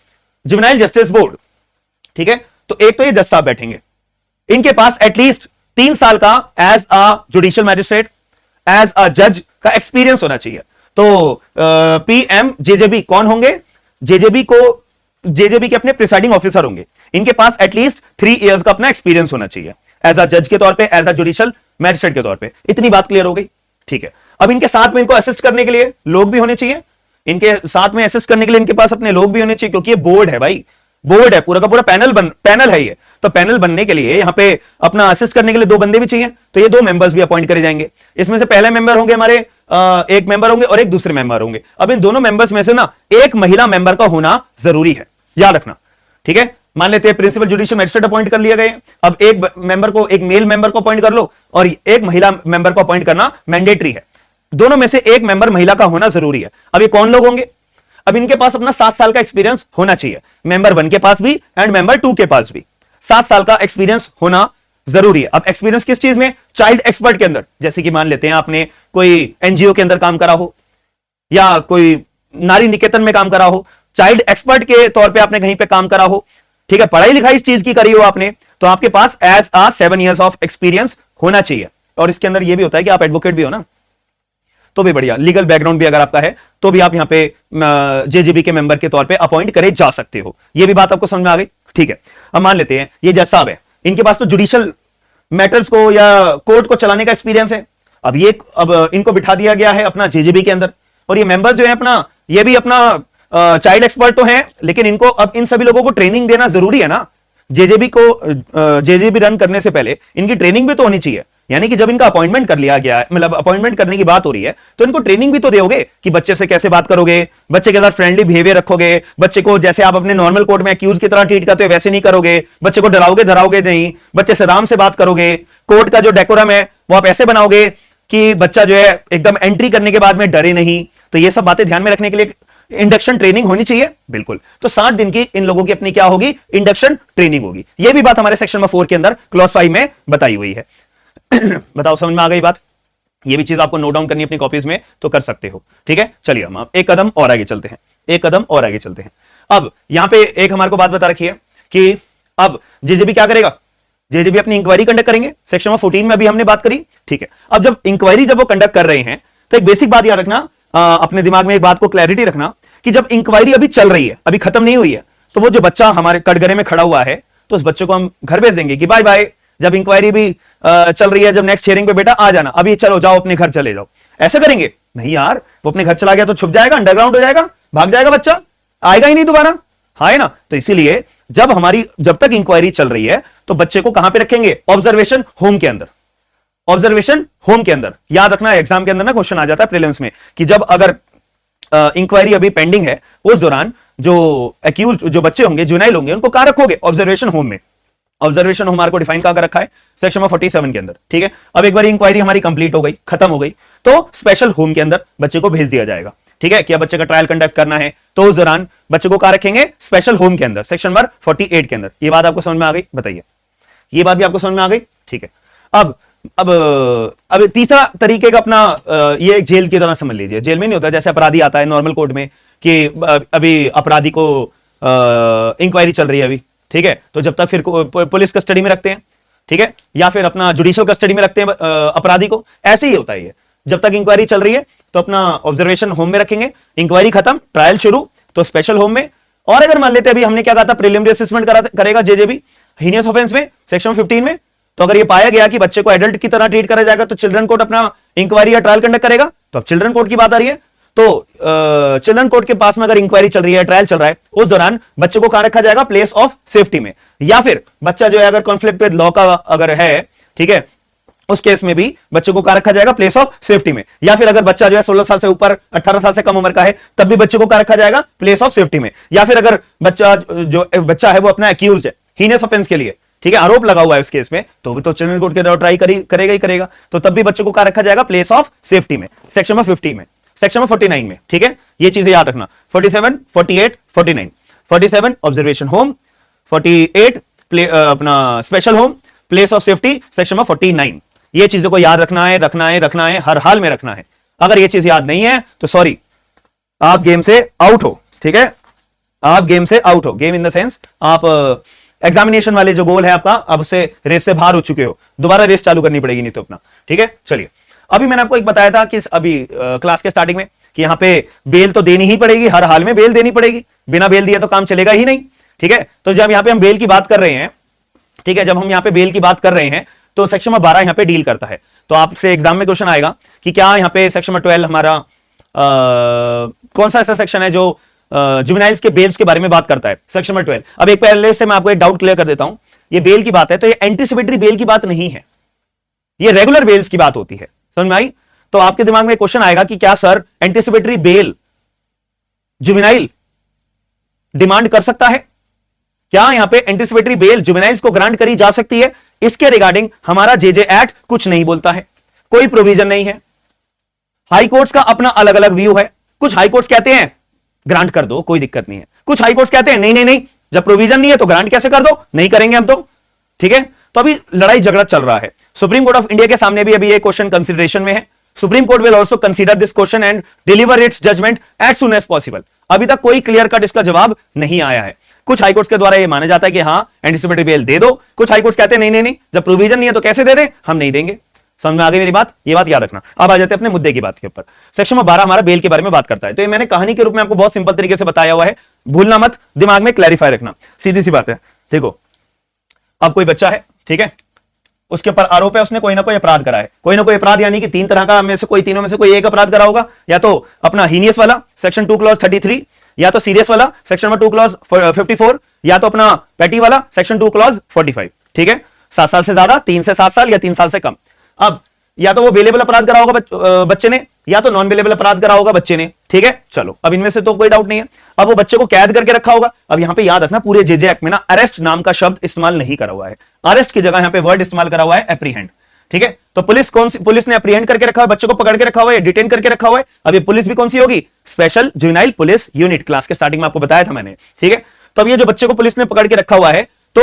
juvenile justice board. ठीक है, तो एक तो ये जज साहब बैठेंगे, इनके पास एटलीस्ट 3 साल का as a judicial magistrate, as a जज का एक्सपीरियंस होना चाहिए। तो पीएम जेजेबी कौन होंगे, जेजेबी के अपने प्रिसाइडिंग ऑफिसर होंगे, इनके पास एटलीस्ट 3 years का अपना एक्सपीरियंस होना चाहिए, एज अ जज के तौर पे, एज अ जुडिशियल मैजिस्ट्रेट के तौर पे। इतनी बात क्लियर हो गई। ठीक है, अब इनके साथ में इनको असिस्ट करने के लिए लोग भी होने चाहिए, इनके साथ में असिस्ट करने के लिए इनके पास अपने लोग भी होने चाहिए, क्योंकि ये बोर्ड है भाई, बोर्ड है, पूरा का पूरा पैनल है ये, तो पैनल बनने के लिए यहां पे अपना असिस्ट करने के लिए 2 बंदे भी चाहिए, तो ये 2 मेंबर्स भी अपॉइंट करे जाएंगे। इसमें से पहले मेंबर होंगे हमारे एक मेंबर होंगे और एक दूसरे मेंबर होंगे। अब इन दोनों मेंबर्स में से ना एक महिला मेंबर का होना जरूरी है, याद रखना। ठीक है, मान लेते हैं प्रिंसिपल जुडिशियल मैजिस्ट्रेट अपॉइंट कर लिया गया, अब एक मेंबर को, एक मेल मेंबर को अपॉइंट कर लो और एक महिला मेंबर को अपॉइंट करना मैंडेटरी है, दोनों में से एक मेंबर महिला का होना जरूरी है। अब ये कौन लोग होंगे, अब इनके पास अपना 7 साल का एक्सपीरियंस होना चाहिए, मेंबर 1 के पास भी एंड मेंबर 2 के पास भी 7 साल का एक्सपीरियंस होना जरूरी है। अब एक्सपीरियंस किस चीज में, चाइल्ड एक्सपर्ट के अंदर, जैसे कि मान लेते हैं आपने कोई एनजीओ के अंदर काम करा हो या कोई नारी निकेतन में काम करा हो, चाइल्ड एक्सपर्ट के तौर पे आपने कहीं पे काम करा हो। ठीक है, पढ़ाई लिखाई इस चीज की करी हो आपने, तो आपके पास as a 7 years of experience होना चाहिए। और इसके अंदर यह भी होता है कि आप एडवोकेट भी हो ना, तो भी बढ़िया, लीगल बैकग्राउंड भी अगर आपका है तो भी आप यहां पे जेजेबी के मेंबर के तौर पे अपॉइंट करे जा सकते हो। यह भी बात आपको समझ में आ गई। ठीक है, अब मान लेते हैं ये जज साहब है, इनके पास तो जुडिशियल मैटर्स को या कोर्ट को चलाने का एक्सपीरियंस है। अब इनको बिठा दिया गया है अपना जेजेबी के अंदर, और ये मेंबर्स जो है अपना, ये भी अपना चाइल्ड एक्सपर्ट तो हैं, लेकिन इनको अब इन सभी लोगों को ट्रेनिंग देना जरूरी है ना। जेजेबी रन करने से पहले इनकी ट्रेनिंग भी तो होनी चाहिए, यानी कि जब इनका अपॉइंटमेंट कर लिया गया है, मतलब अपॉइंटमेंट करने की बात हो रही है, तो इनको ट्रेनिंग भी तो दोगे कि बच्चे से कैसे बात करोगे, बच्चे के साथ फ्रेंडली बिहेवियर रखोगे, बच्चे को जैसे आप अपने नॉर्मल कोर्ट में एक्यूज की तरह ट्रीट करते हो वैसे नहीं करोगे, बच्चे को डराओगे धराओगे नहीं, बच्चे से आराम से बात करोगे, कोर्ट का जो डेकोरम है वो आप ऐसे बनाओगे कि बच्चा जो है एकदम एंट्री करने के बाद में डरे नहीं। तो ये सब बातें ध्यान में रखने के लिए इंडक्शन ट्रेनिंग होनी चाहिए, बिल्कुल। तो 60 दिन की इन लोगों की अपनी क्या होगी, इंडक्शन ट्रेनिंग होगी। ये भी बात हमारे सेक्शन नंबर 4 के अंदर क्लॉज 5 में बताई हुई है। बताओ समझ में आ गई बात। ये भी चीज आपको नोट डाउन करनी अपनी कॉपीज में तो कर सकते हो। ठीक है, चलिए हम एक कदम और आगे चलते हैं, एक कदम और आगे चलते हैं। अब यहां पे एक हमारे को बात बता रखी है कि अब जेजेबी क्या करेगा, जेजेबी अपनी इंक्वायरी कंडक्ट करेंगे, सेक्शन नंबर 14 में अभी हमने बात करी। ठीक है, अब जब इंक्वायरी जब वो कंडक्ट कर रहे हैं तो एक बेसिक बात याद रखना, अपने दिमाग में एक बात को क्लैरिटी रखना कि जब इंक्वायरी अभी चल रही है, अभी खत्म नहीं हुई है, तो वो जो बच्चा हमारे कटघरे में खड़ा हुआ है, तो उस बच्चे को हम घर भेज देंगे कि बाय बाय, जब इंक्वायरी भी चल रही है, जब नेक्स्ट हियरिंग पे बेटा आ जाना, अभी चलो जाओ अपने घर चले जाओ, ऐसा करेंगे नहीं यार। वो अपने घर चला गया तो छुप जाएगा, अंडरग्राउंड हो जाएगा, भाग जाएगा बच्चा, आएगा ही नहीं दोबारा, हाँ है ना। तो इसीलिए जब तक इंक्वायरी चल रही है तो बच्चे को कहां पे रखेंगे, ऑब्जर्वेशन होम के अंदर, ऑब्जर्वेशन होम के अंदर। याद रखना एग्जाम के अंदर ना क्वेश्चन आ जाता है प्रीलिम्स में कि जब अगर इंक्वायरी अभी पेंडिंग है, उस दौरान जो एक्यूज जो बच्चे होंगे, जुवेनाइल होंगे, उनको कहां रखोगे, ऑब्जर्वेशन होम में। ऑब्जर्वेशन होम हमारे को डिफाइन कहां रखा है, सेक्शन नंबर 47 के अंदर। ठीक है, अब एक बार इंक्वायरी हमारी कंप्लीट हो गई, खत्म हो गई, तो स्पेशल होम के अंदर बच्चे को भेज दिया जाएगा। ठीक है, क्या बच्चे का ट्रायल कंडक्ट करना है तो उस दौरान बच्चे को कहां रखेंगे, स्पेशल होम के अंदर, सेक्शन नंबर 48 के अंदर। ये बात आपको समझ में आ गई, बताइए, ये बात भी आपको समझ में आ गई। ठीक है, अब तीसरा तरीके का अपना ये एक जेल की तरह समझ लीजिए। जेल में नहीं होता जैसे अपराधी आता है नॉर्मल कोर्ट में कि अभी अपराधी को इंक्वायरी चल रही है, अभी ठीक है, तो जब तक फिर पुलिस कस्टडी में रखते हैं, ठीक है, या फिर अपना जुडिशियल कस्टडी में रखते हैं अपराधी को, ऐसे ही होता है ये। जब तक इंक्वायरी चल रही है तो अपना ऑब्जर्वेशन होम में रखेंगे, इंक्वायरी खत्म, ट्रायल शुरू, तो स्पेशल होम में। और अगर मान लेते अभी हमने क्या कहा था, प्रिलिमिनरी असेसमेंट करेगा जेजेबी हीनियस ऑफेंस में सेक्शन 15 में, तो अगर ये पाया गया कि बच्चे को एडल्ट की तरह ट्रीट करा जाएगा तो चिल्ड्रन कोर्ट अपना इंक्वायरी या ट्रायल कंडक्ट करेगा। तो अब चिल्ड्रन कोर्ट की बात आ रही है, तो चिल्ड्रन कोर्ट के पास में अगर इंक्वायरी चल रही है, ट्रायल चल रहा है, उस दौरान बच्चे को कहां रखा जाएगा, प्लेस ऑफ सेफ्टी में। या फिर बच्चा जो है अगर कॉन्फ्लिक्ट विद लॉ का अगर है, ठीक है, उस केस में भी बच्चे को कहां रखा जाएगा, प्लेस ऑफ सेफ्टी में। या फिर अगर बच्चा जो है 16 साल से ऊपर 18 साल से कम उम्र का है, तब भी बच्चे को कहां रखा जाएगा, प्लेस ऑफ सेफ्टी में। या फिर अगर बच्चा है वो अपना एक्यूज है हीनियस ऑफेंस के लिए, ठीक है, आरोप लगा हुआ है उस केस में, तो भी तो चिल्ड्रन कोर्ट के द्वारा ट्राई करेगा ही करेगा, तो तब भी बच्चे को कहां रखा जाएगा, प्लेस ऑफ सेफ्टी में, सेक्शन नंबर 50 में, सेक्शन नंबर 49 में, ठीक है। ये चीजें याद रखना, 47, 48, 49, 47 ऑब्जर्वेशन होम, 48 अपना special home, place of safety section number 49। ये चीजों को याद रखना है, हर हाल में रखना है। अगर ये चीज याद नहीं है तो सॉरी, आप गेम से आउट हो, ठीक है, आप गेम से आउट हो, गेम इन द सेंस आप एग्जामिनेशन वाले जो गोल है आपका, अब उससे रेस से बाहर हो चुके हो, दोबारा रेस चालू करनी पड़ेगी नहीं तो अपना, ठीक है। चलिए, अभी मैंने आपको एक बताया था कि अभी क्लास के स्टार्टिंग में कि यहां पे बेल तो देनी ही पड़ेगी, हर हाल में बेल देनी पड़ेगी, बिना बेल दिया तो काम चलेगा ही नहीं, ठीक है। तो जब यहां पे हम बेल की बात कर रहे हैं, ठीक है, जब हम यहां पे बेल की बात कर रहे हैं तो सेक्शन नंबर 12 यहां पे डील करता है। तो आपसे एग्जाम में क्वेश्चन आएगा कि क्या यहां पे सेक्शन नंबर 12 हमारा कौन सा ऐसा सेक्शन है जो जुवेनाइल्स के बेल्स के बारे में बात करता है, सेक्शन नंबर 12। अब एक पहले से मैं आपको एक डाउट क्लियर कर देता हूं, ये बेल की बात है तो ये एंटीसिपेटरी बेल की बात नहीं है, ये रेगुलर बेल्स की बात होती है, समझ में आई। तो आपके दिमाग में क्वेश्चन आएगा कि क्या sir anticipatory bail juvenile demand कर सकता है, क्या यहां पे एंटीसिपेटरी बेल जुवेनाइल्स को ग्रांट करी जा सकती है? इसके रिगार्डिंग हमारा जेजे एक्ट कुछ नहीं बोलता है, कोई प्रोविजन नहीं है। हाई कोर्ट्स का अपना अलग अलग व्यू है, कुछ हाई कोर्ट्स कहते हैं ग्रांट कर दो, कोई दिक्कत नहीं है, कुछ हाई कोर्ट्स कहते हैं नहीं नहीं नहीं, जब प्रोविजन नहीं है तो ग्रांट कैसे कर दो, नहीं करेंगे हम तो, ठीक है। तो अभी लड़ाई झगड़ा चल रहा है, सुप्रीम कोर्ट ऑफ इंडिया के सामने भी अभी ये क्वेश्चन कंसिडरेशन में है। Supreme court will also consider this question and deliver its judgement as soon as possible. अभी तक कोई क्लियर कट इसका जवाब नहीं आया है। कुछ हाईकोर्ट के द्वारा ये माना जाता है कि हाँ एंटीसिपेटरी बेल दे दो, कुछ हाईकोर्ट कहते हैं नहीं नहीं नहीं, जब प्रोविजन नहीं है तो कैसे दे दे, हम नहीं देंगे। समझ में आ गई मेरी बात, ये बात याद रखना। अब आ जाते हैं अपने मुद्दे की बात के ऊपर। सेक्शन नंबर 12 हमारा बेल के बारे में बात करता है, तो ये मैंने कहानी के रूप में आपको बहुत सिंपल तरीके से बताया हुआ है, भूलना मत, दिमाग में क्लैरिफाई रखना, सीधी सी बात है। देखो, अब कोई बच्चा है, ठीक है, उसके ऊपर आरोप है उसने कोई ना कोई अपराध करा है, कोई ना कोई अपराध, यानी कि तीन तरह का में से कोई, तीनों में से कोई एक अपराध करा होगा, या तो अपना हीनियस वाला सेक्शन 2 क्लॉज 33, या तो सीरियस वाला सेक्शन नंबर 2 क्लॉज 54, या तो अपना पेटी वाला सेक्शन 2 क्लॉज 45, ठीक है। 7 साल से ज्यादा, 3 से 7 साल या 3 साल से कम। अब या तो वो बेलेबल अपराध करा होगा बच्चे ने, या तो नॉन बेलेबल अपराध करा होगा बच्चे ने, ठीक है। चलो, अब इनमें से तो कोई डाउट नहीं है। अब वो बच्चे को कैद करके रखा होगा। अब यहां पे याद रखना, पूरे जेजे एक्ट में ना अरेस्ट नाम का शब्द इस्तेमाल नहीं करा हुआ है, अरेस्ट की जगह यहां पे वर्ड इस्तेमाल करा हुआ है एप्रीहेंड, ठीक है। तो पुलिस ने एप्रीहेंड करके रखा है, बच्चे को पकड़ के रखा हुआ है, डिटेन करके रखा हुआ है। अब ये पुलिस भी कौन सी होगी, special juvenile police unit, class के स्टार्टिंग में आपको बताया था मैंने, ठीक है। तो अब ये जो बच्चे को पुलिस ने पकड़ के रखा हुआ है, तो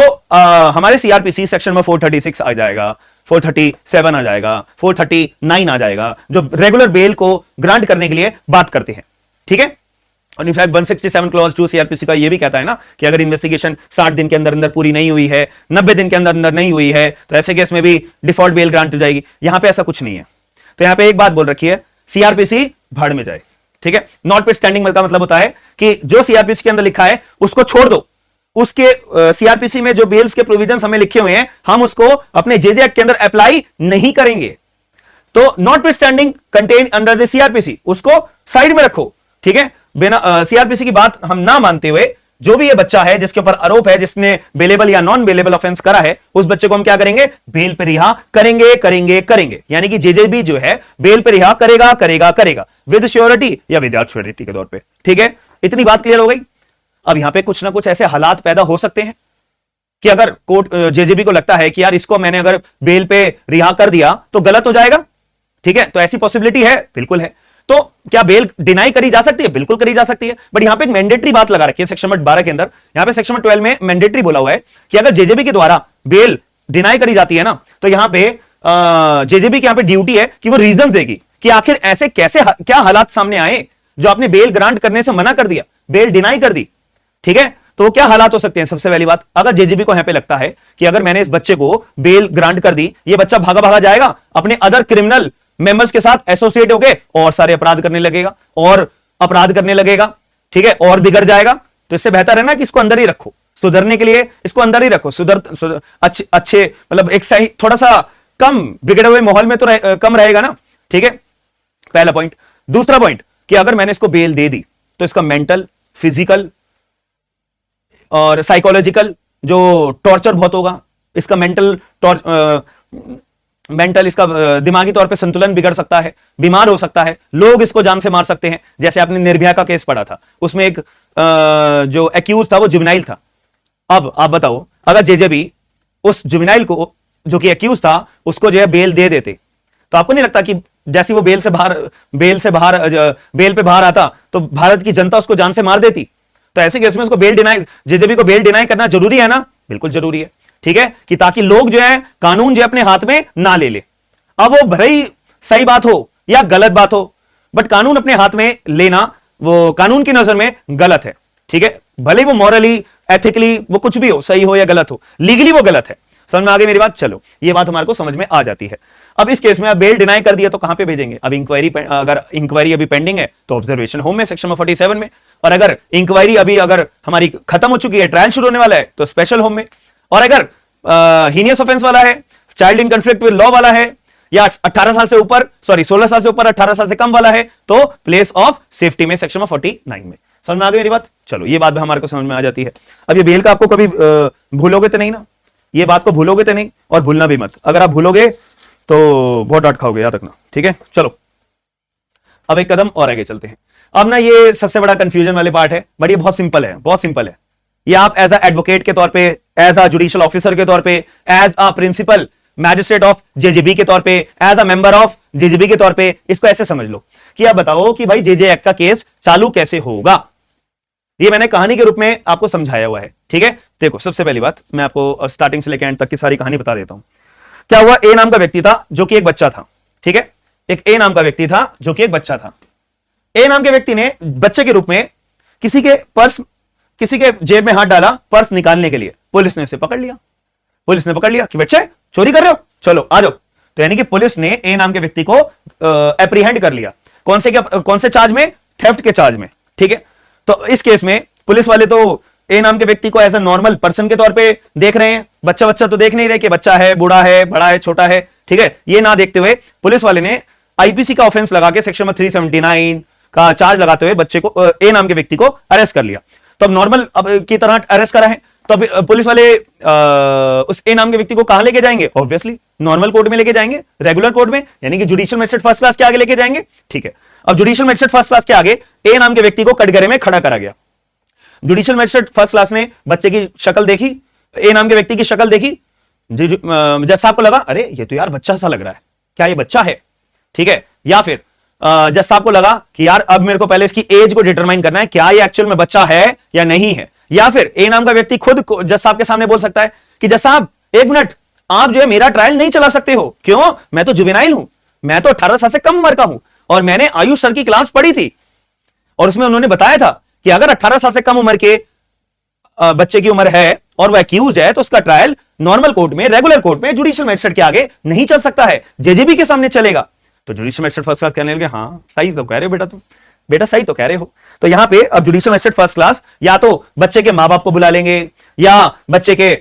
हमारे सीआरपीसी सेक्शन में 436 आ जाएगा, 437 आ जाएगा, 439 आ जाएगा, जो रेगुलर बेल को ग्रांट करने के लिए बात करते हैं, ठीक है। और इनफैक्ट 167 क्लॉज 2 सीआरपीसी का ये भी कहता है ना कि अगर इन्वेस्टिगेशन 60 दिन के अंदर अंदर पूरी नहीं हुई है, 90 दिन के अंदर अंदर नहीं हुई है, तो ऐसे केस में भी डिफॉल्ट बेल ग्रांट हो जाएगी। यहां पे ऐसा कुछ नहीं है। तो यहां पे एक बात बोल रखी है, सीआरपीसी भाड़ में जाए, ठीक है। नॉट स्टैंडिंग का मतलब होता है कि जो सीआरपीसी के अंदर लिखा है उसको छोड़ दो, उसके सीआरपीसी में जो बेल्स के प्रोविजंस हमें लिखे हुए हैं हम उसको अपने जेजे एक्ट के अंदर अप्लाई नहीं करेंगे। तो not standing contain under the CrPC, उसको साइड में रखो, ठीक है। बिना सीआरपीसी की बात हम ना मानते हुए, जो भी ये बच्चा है जिसके ऊपर आरोप है, जिसने बेलेबल या नॉन बेलेबल ऑफेंस करा है, उस बच्चे को हम क्या करेंगे, बेल पे रिहा करेंगे करेंगे करेंगे। यानी कि जेजेबी जो है बेल पे रिहा करेगा करेगा करेगा, विद श्योरिटी या विदाउट श्योरिटी के तौर पे, ठीक है। इतनी बात क्लियर हो गई। अब यहां पे कुछ ना कुछ ऐसे हालात पैदा हो सकते हैं कि अगर कोर्ट जेजेबी को लगता है कि यार इसको मैंने अगर बेल पे रिहा कर दिया तो गलत हो जाएगा, ठीक है। तो ऐसी पॉसिबिलिटी है, बिल्कुल है। तो क्या बेल डिनाई करी जा सकती है, बिल्कुल करी जा सकती है। बट यहां पे एक मैंडेटरी बात लगा रखी है सेक्शन नंबर 12 के अंदर। यहां पे सेक्शन नंबर 12 में मैंडेटरी बोला हुआ है कि अगर जेजेबी के द्वारा बेल डिनाई करी जाती है ना, तो यहां पे जेजेबी की यहां पे ड्यूटी है कि वो रीजन देगी कि आखिर ऐसे कैसे क्या हालात सामने आए जो आपने बेल ग्रांट करने से मना कर दिया, बेल डिनाई कर दी, ठीक है। तो क्या हालात हो सकते हैं? सबसे पहली बात, अगर जेजेबी को यहां पे लगता है कि अगर मैंने इस बच्चे को बेल ग्रांट कर दी, ये बच्चा भागा भागा जाएगा अपने अदर क्रिमिनल मेंबर्स के साथ एसोसिएट होके और सारे अपराध करने लगेगा और अपराध करने लगेगा, ठीक है, और बिगड़ जाएगा। तो इससे बेहतर है ना कि इसको अंदर ही रखो, सुधरने के लिए इसको अंदर ही रखो। अच्छे मतलब एक सही थोड़ा सा कम बिगड़े हुए माहौल में तो कम रहेगा ना, ठीक है, पहला पॉइंट। दूसरा पॉइंट कि अगर मैंने इसको बेल दे दी तो इसका मेंटल, फिजिकल और साइकोलॉजिकल जो टॉर्चर बहुत होगा, इसका मेंटल इसका दिमागी तौर पे संतुलन बिगड़ सकता है, बीमार हो सकता है, लोग इसको जान से मार सकते हैं। जैसे आपने निर्भया का केस पढ़ा था, उसमें एक जो एक्यूज था वो जुवेनाइल था। अब आप बताओ, अगर जेजेबी उस जुवेनाइल को जो कि एक्यूज था उसको जो है बेल दे देते, तो आपको नहीं लगता कि जैसे वो बेल पे बाहर आता तो भारत की जनता उसको जान से मार देती? तो ऐसे केस में उसको जेजेबी को बेल डिनाई करना जरूरी है ना? बिल्कुल जरूरी है, ठीक है, कि ताकि लोग जो है कानून जो अपने हाथ में ना ले। अब वो भले ही सही बात हो या गलत बात हो, बट कानून अपने हाथ में लेना वो कानून की नजर में गलत है, ठीक है, भले वो मॉरली, एथिकली वो कुछ भी हो, सही हो या गलत हो, लीगली वो गलत है। समझ में आ गई मेरी बात? चलो, ये बात हमारे को समझ में आ जाती है। अब इस केस में अब बेल डिनाई कर दिया तो कहां पे भेजेंगे? अब अगर इंक्वायरी अभी पेंडिंग है तो ऑब्जर्वेशन होम में, सेक्शन 47 में, और अगर इंक्वायरी अगर हमारी खत्म हो चुकी है, ट्रायल शुरू होने वाला है, तो स्पेशल होम में, और अगर हीनियस ऑफेंस वाला है, child in conflict with law वाला है, या 18 साल से ऊपर 16 साल से ऊपर 18 साल से कम वाला है, तो प्लेस ऑफ सेफ्टी में, सेक्शन 49 में। समझ में आ गई मेरी बात? चलो, ये बात भी हमारे को समझ में आ जाती है। अब ये बेल का आपको कभी भूलोगे तो नहीं ना, ये बात को भूलोगे तो नहीं, और भूलना भी मत। अगर आप भूलोगे तो बहुत डांट खाओगे, याद रखना, ठीक है। चलो, अब एक कदम और आगे चलते हैं। अब ना ये सबसे बड़ा कंफ्यूजन वाले पार्ट है, बट ये बहुत सिंपल है, बहुत सिंपल है। ये आप एज अ एडवोकेट के तौर पे, एज अ जुडिशियल ऑफिसर के तौर पे, as a principal magistrate of JJB के तौर पे, as a member of JJB के तौर पे इसको ऐसे समझ लो कि आप बताओ कि भाई जेजे एक्ट का केस चालू कैसे होगा। ये मैंने कहानी के रूप में आपको समझाया हुआ है, ठीक है। देखो, सबसे पहली बात मैं आपको स्टार्टिंग से लेकर एंड तक की सारी कहानी बता देता हूं। क्या हुआ, ए नाम का व्यक्ति था जो कि एक बच्चा था, ठीक है, एक ए नाम का व्यक्ति था जो कि एक बच्चा था। ए नाम के व्यक्ति ने बच्चे के रूप में किसी के जेब में हाथ डाला पर्स निकालने के लिए। पुलिस ने उसे पकड़ लिया। पुलिस ने पकड़ लिया कि बच्चे चोरी कर रहे हो, चलो आ जाओ। तो यानी कि पुलिस ने ए नाम के व्यक्ति को एप्रीहेंड कर लिया। कौन से चार्ज में? थेफ्ट के चार्ज में, ठीक है। तो इस केस में पुलिस वाले तो ए नाम के व्यक्ति को एज ए नॉर्मल पर्सन के तौर पे देख रहे हैं। बच्चा तो देख नहीं रहे कि बच्चा है, बूढ़ा है, बड़ा है, छोटा है, ठीक है। ये ना देखते हुए पुलिस वाले ने आईपीसी का ऑफेंस लगा के सेक्शन 379 का चार्ज लगाते हुए बच्चे को, ए नाम के व्यक्ति को अरेस्ट कर लिया। तो अब नॉर्मल की तरह अरेस्ट करा है, तो अब पुलिस वाले उस ए नाम के व्यक्ति को कहां लेके जाएंगे? ऑब्वियसली नॉर्मल कोर्ट में लेके जाएंगे, रेगुलर कोर्ट में, यानी कि जुडिशियल मजिस्ट्रेट फर्स्ट क्लास के आगे लेके जाएंगे, ठीक है। अब जुडिशियल मजिस्ट्रेट फर्स्ट क्लास के आगे ए नाम के व्यक्ति को कटघरे में खड़ा करा गया। जुडिशियल मजिस्ट्रेट फर्स्ट क्लास ने बच्चे की शक्ल देखी, ए नाम के व्यक्ति की शक्ल देखी। जज साहब को लगा, अरे ये तो यार बच्चा सा लग रहा है, क्या ये बच्चा है, ठीक है। या फिर जज साहब को लगा कि यार अब मेरे को पहले इसकी एज को डिटरमाइन करना है, क्या ये एक्चुअल में बच्चा है या नहीं है। या फिर ए नाम का व्यक्ति खुद जज साहब के सामने बोल सकता है कि जज साहब एक मिनट, आप जो है मेरा ट्रायल नहीं चला सकते हो। क्यों? मैं तो जुवेनाइल हूं, मैं तो 18 साल से कम उम्र का हूं, और मैंने आयुष सर की क्लास पढ़ी थी, और उसमें उन्होंने बताया था कि अगर 18 साल से कम उम्र के बच्चे की उम्र है और वह एक्यूज है तो उसका ट्रायल नॉर्मल कोर्ट में, रेगुलर कोर्ट में, जुडिशियल मजिस्ट्रेट के आगे नहीं चल सकता है, जेजेबी के सामने चलेगा। तो जुडिशियल मजिस्ट्रेट फर्स्ट क्लास कहने लगे, हाँ सही तो कह रहे हो बेटा, तुम बेटा सही तो कह रहे हो। तो यहां पे अब जुडिशियल मजिस्ट्रेट फर्स्ट क्लास या तो बच्चे के मां बाप को बुला लेंगे, या बच्चे के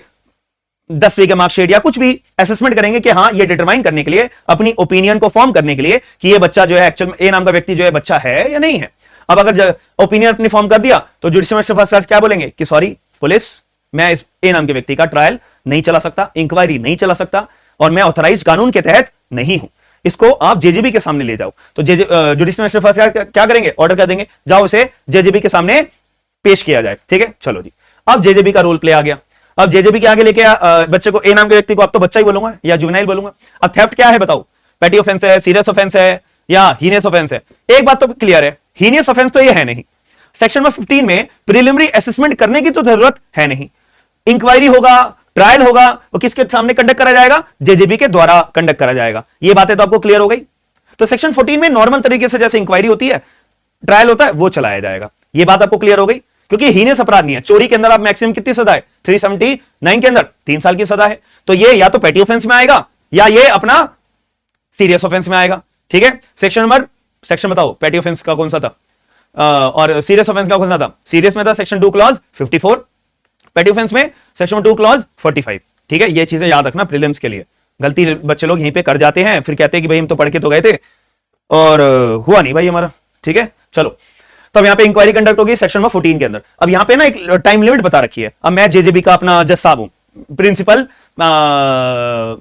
10वीं के मार्कशीट या कुछ भी असेसमेंट करेंगे कि हाँ ये डिटरमाइन करने के लिए, अपनी ओपिनियन को फॉर्म करने के लिए कि ये बच्चा जो है एक्चुअल में ए नाम का व्यक्ति जो है बच्चा है या नहीं है। अब अगर ओपिनियन अपनी फॉर्म कर दिया तो जुडिशियल मजिस्ट्रेट फर्स्ट क्लास क्या बोलेंगे कि सॉरी पुलिस, मैं इस ए नाम के व्यक्ति का ट्रायल नहीं चला सकता, इंक्वायरी नहीं चला सकता, और मैं ऑथराइज्ड कानून के तहत नहीं हूं, इसको आप जेजेबी के सामने ले जाओ। तो जुडिशियल मजिस्ट्रेट फर्स्ट क्लास क्या करेंगे? ऑर्डर कर देंगे, जाओ इसे जेजेबी के सामने पेश किया जाए, ठीक है। चलो जी, अब जेजेबी का रोल प्ले आ गया। अब जेजेबी के आगे लेके बच्चे को, ए नाम के व्यक्ति को अब तो बच्चा ही बोलूंगा या जुवेनाइल बोलूंगा। अब थेफ्ट क्या है बताओ? पेटी ऑफेंस है, सीरियस ऑफेंस है, या हीनियस ऑफेंस है? एक बात तो क्लियर है, हीनियस ऑफेंस तो ये है नहीं। सेक्शन 15 में प्रिलिमिनरी असेसमेंट करने की तो जरूरत है नहीं। इंक्वायरी होगा, ट्रायल होगा, वो किसके सामने कंडक्ट करा जाएगा? जेजेबी के द्वारा कंडक्ट करा जाएगा। ये बातें तो आपको क्लियर हो गई। तो सेक्शन 14 में नॉर्मल तरीके से जैसे इंक्वायरी होती है, ट्रायल होता है, वो चलाया जाएगा। ये बात आपको क्लियर हो गई। क्योंकि हीनेस अपराध नहीं है। चोरी के अंदर आप मैक्सिमम कितनी सजा है, 379 के अंदर 3 साल की सजा है। तो ये या तो पेटी ऑफेंस में आएगा या ये अपना सीरियस ऑफेंस में आएगा। ठीक है, सेक्शन बताओ पेटी ऑफेंस का कौन सा था और सीरियस ऑफेंस का कौन सा था। सीरियस में था सेक्शन 2 क्लॉज 54, पेटी ऑफेंस में सेक्शन 2 क्लॉज 45। ठीक है, ये चीजें याद रखना प्रीलिम्स के लिए। गलती बच्चे लोग यहीं पे कर जाते हैं, फिर कहते हैं कि भाई हम तो पढ़ के तो गए थे और हुआ नहीं भाई हमारा। ठीक है, चलो तो अब यहाँ पे इंक्वायरी कंडक्ट होगी सेक्शन नंबर 14 के अंदर। अब यहाँ पे ना एक टाइम लिमिट बता रखी है। अब मैं जेजेबी का अपना जज साहब हूं, principal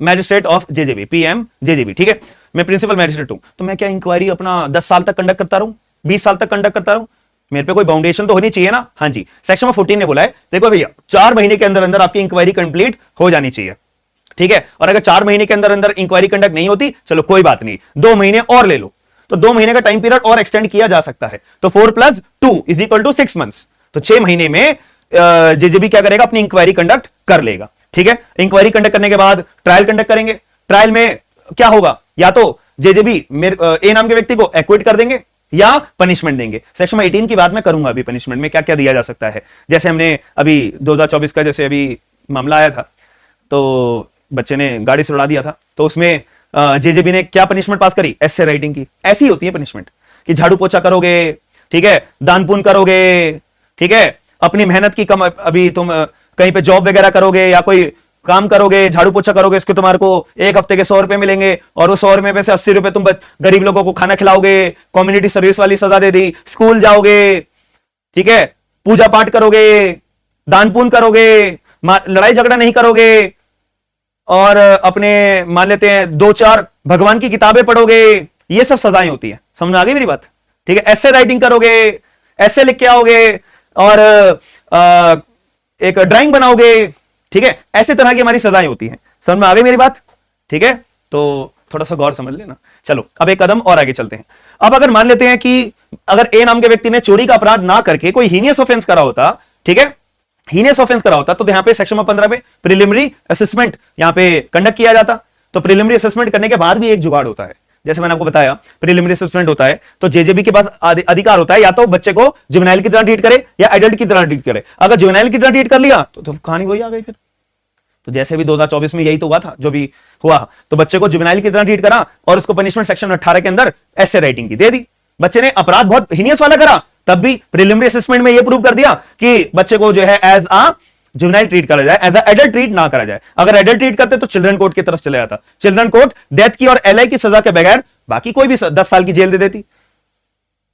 magistrate of JJB, PM JJB. ठीक है, मैं प्रिंसिपल मैजिस्ट्रेट हूं, तो मैं क्या इंक्वायरी अपना 10 साल तक कंडक्ट करता रहूं, 20 साल तक कंडक्ट करता रहूं? मेरे पे कोई बाउंडेशन तो होनी चाहिए ना। हाँ जी, सेक्शन नंबर 14 ने बोला है देखो भैया 4 महीने के अंदर अंदर आपकी इंक्वायरी कंप्लीट हो जानी चाहिए। ठीक है, और अगर 4 महीने के अंदर अंदर इंक्वायरी कंडक्ट नहीं होती, चलो कोई बात नहीं, 2 महीने और ले लो, तो 2 महीने का टाइम पीरियड और एक्सटेंड किया जा सकता है। तो 4 + 2 = 6 मंथ्स। तो 6 महीने में जेजेबी क्या करेगा, अपनी इंक्वायरी कंडक्ट कर लेगा। ठीक है, इंक्वायरी कंडक्ट करने के बाद ट्रायल कंडक्ट करेंगे। ट्रायल में क्या होगा, या तो जेजेबी ए नाम के व्यक्ति को एक्विट कर देंगे या पनिशमेंट देंगे। सेक्शन 18 की बात मैं करूंगा अभी, पनिशमेंट में क्या क्या दिया जा सकता है। जैसे हमने अभी 2024 का जैसे अभी मामला आया था, तो बच्चे ने गाड़ी से उड़ा दिया था, तो उसमें जेजेबी ने क्या पनिशमेंट पास करी, एसे राइटिंग की। ऐसी होती है पनिशमेंट कि झाड़ू पोछा करोगे, ठीक है, दान पुण्य करोगे, ठीक है, अपनी मेहनत की कम, अभी तुम कहीं पे जॉब वगैरह करोगे या कोई काम करोगे, झाड़ू पोछा करोगे, इसके तुम्हारे को 1 हफ्ते के 100 रुपए मिलेंगे और उस 100 रुपए में से 80 रुपए तुम गरीब लोगों को खाना खिलाओगे, कम्युनिटी सर्विस वाली सजा दे दी, स्कूल जाओगे, ठीक है, पूजा पाठ करोगे, दान पुण्य करोगे, लड़ाई झगड़ा नहीं करोगे और अपने मान लेते हैं 2-4 भगवान की किताबें पढ़ोगे। ये सब सजाएं होती है, समझ आ गई मेरी बात। ठीक है, ऐसे राइटिंग करोगे, ऐसे लिख के आओगे और एक ड्राइंग बनाओगे। ठीक है, ऐसे तरह की हमारी सजाएं होती हैं, समझ में आ गई मेरी बात। ठीक है, तो थोड़ा सा गौर समझ लेना। चलो अब एक कदम और आगे चलते हैं। अब अगर मान लेते हैं कि अगर ए नाम के व्यक्ति ने चोरी का अपराध ना करके कोई हीनियस ऑफेंस करा होता, ठीक है, हीनियस ऑफेंस करा होता, तो यहां पे सेक्शन 15 में प्रिलिमिनरी असेसमेंट यहां पे कंडक्ट किया जाता। तो प्रिलिमिनरी असेसमेंट करने के बाद भी एक जुगाड़ होता है, जैसे मैंने आपको बताया प्रिलिमिनरी असेसमेंट होता है तो जेजेबी के पास अधिकार होता है या तो बच्चे को जुवेनाइल की तरह ट्रीट करे या एडल्ट की तरह ट्रीट करे। अगर जुवेनाइल की तरह ट्रीट कर लिया तो कहानी वही आ गई फिर। तो जैसे भी 2024 में यही तो हुआ था, जो भी हुआ, तो बच्चे को जुवेनाइल की तरह ट्रीट करा और उसको पनिशमेंट सेक्शन 18 के अंदर ऐसे राइटिंग की दे दी। बच्चे ने अपराध बहुत हीनियस वाला करा, तब भी प्रिलिमिनरी असेसमेंट में यह प्रूव कर दिया कि बच्चे को जो है एज अ जुवेनाइल ट्रीट करा जाए, एज अ एडल्ट ट्रीट ना करा जाए। अगर एडल्ट ट्रीट करते तो चिल्ड्रन कोर्ट की तरफ चले जाता। चिल्ड्रन कोर्ट डेथ की और एलआई की सजा के बगैर बाकी कोई भी 10 साल की जेल दे देती,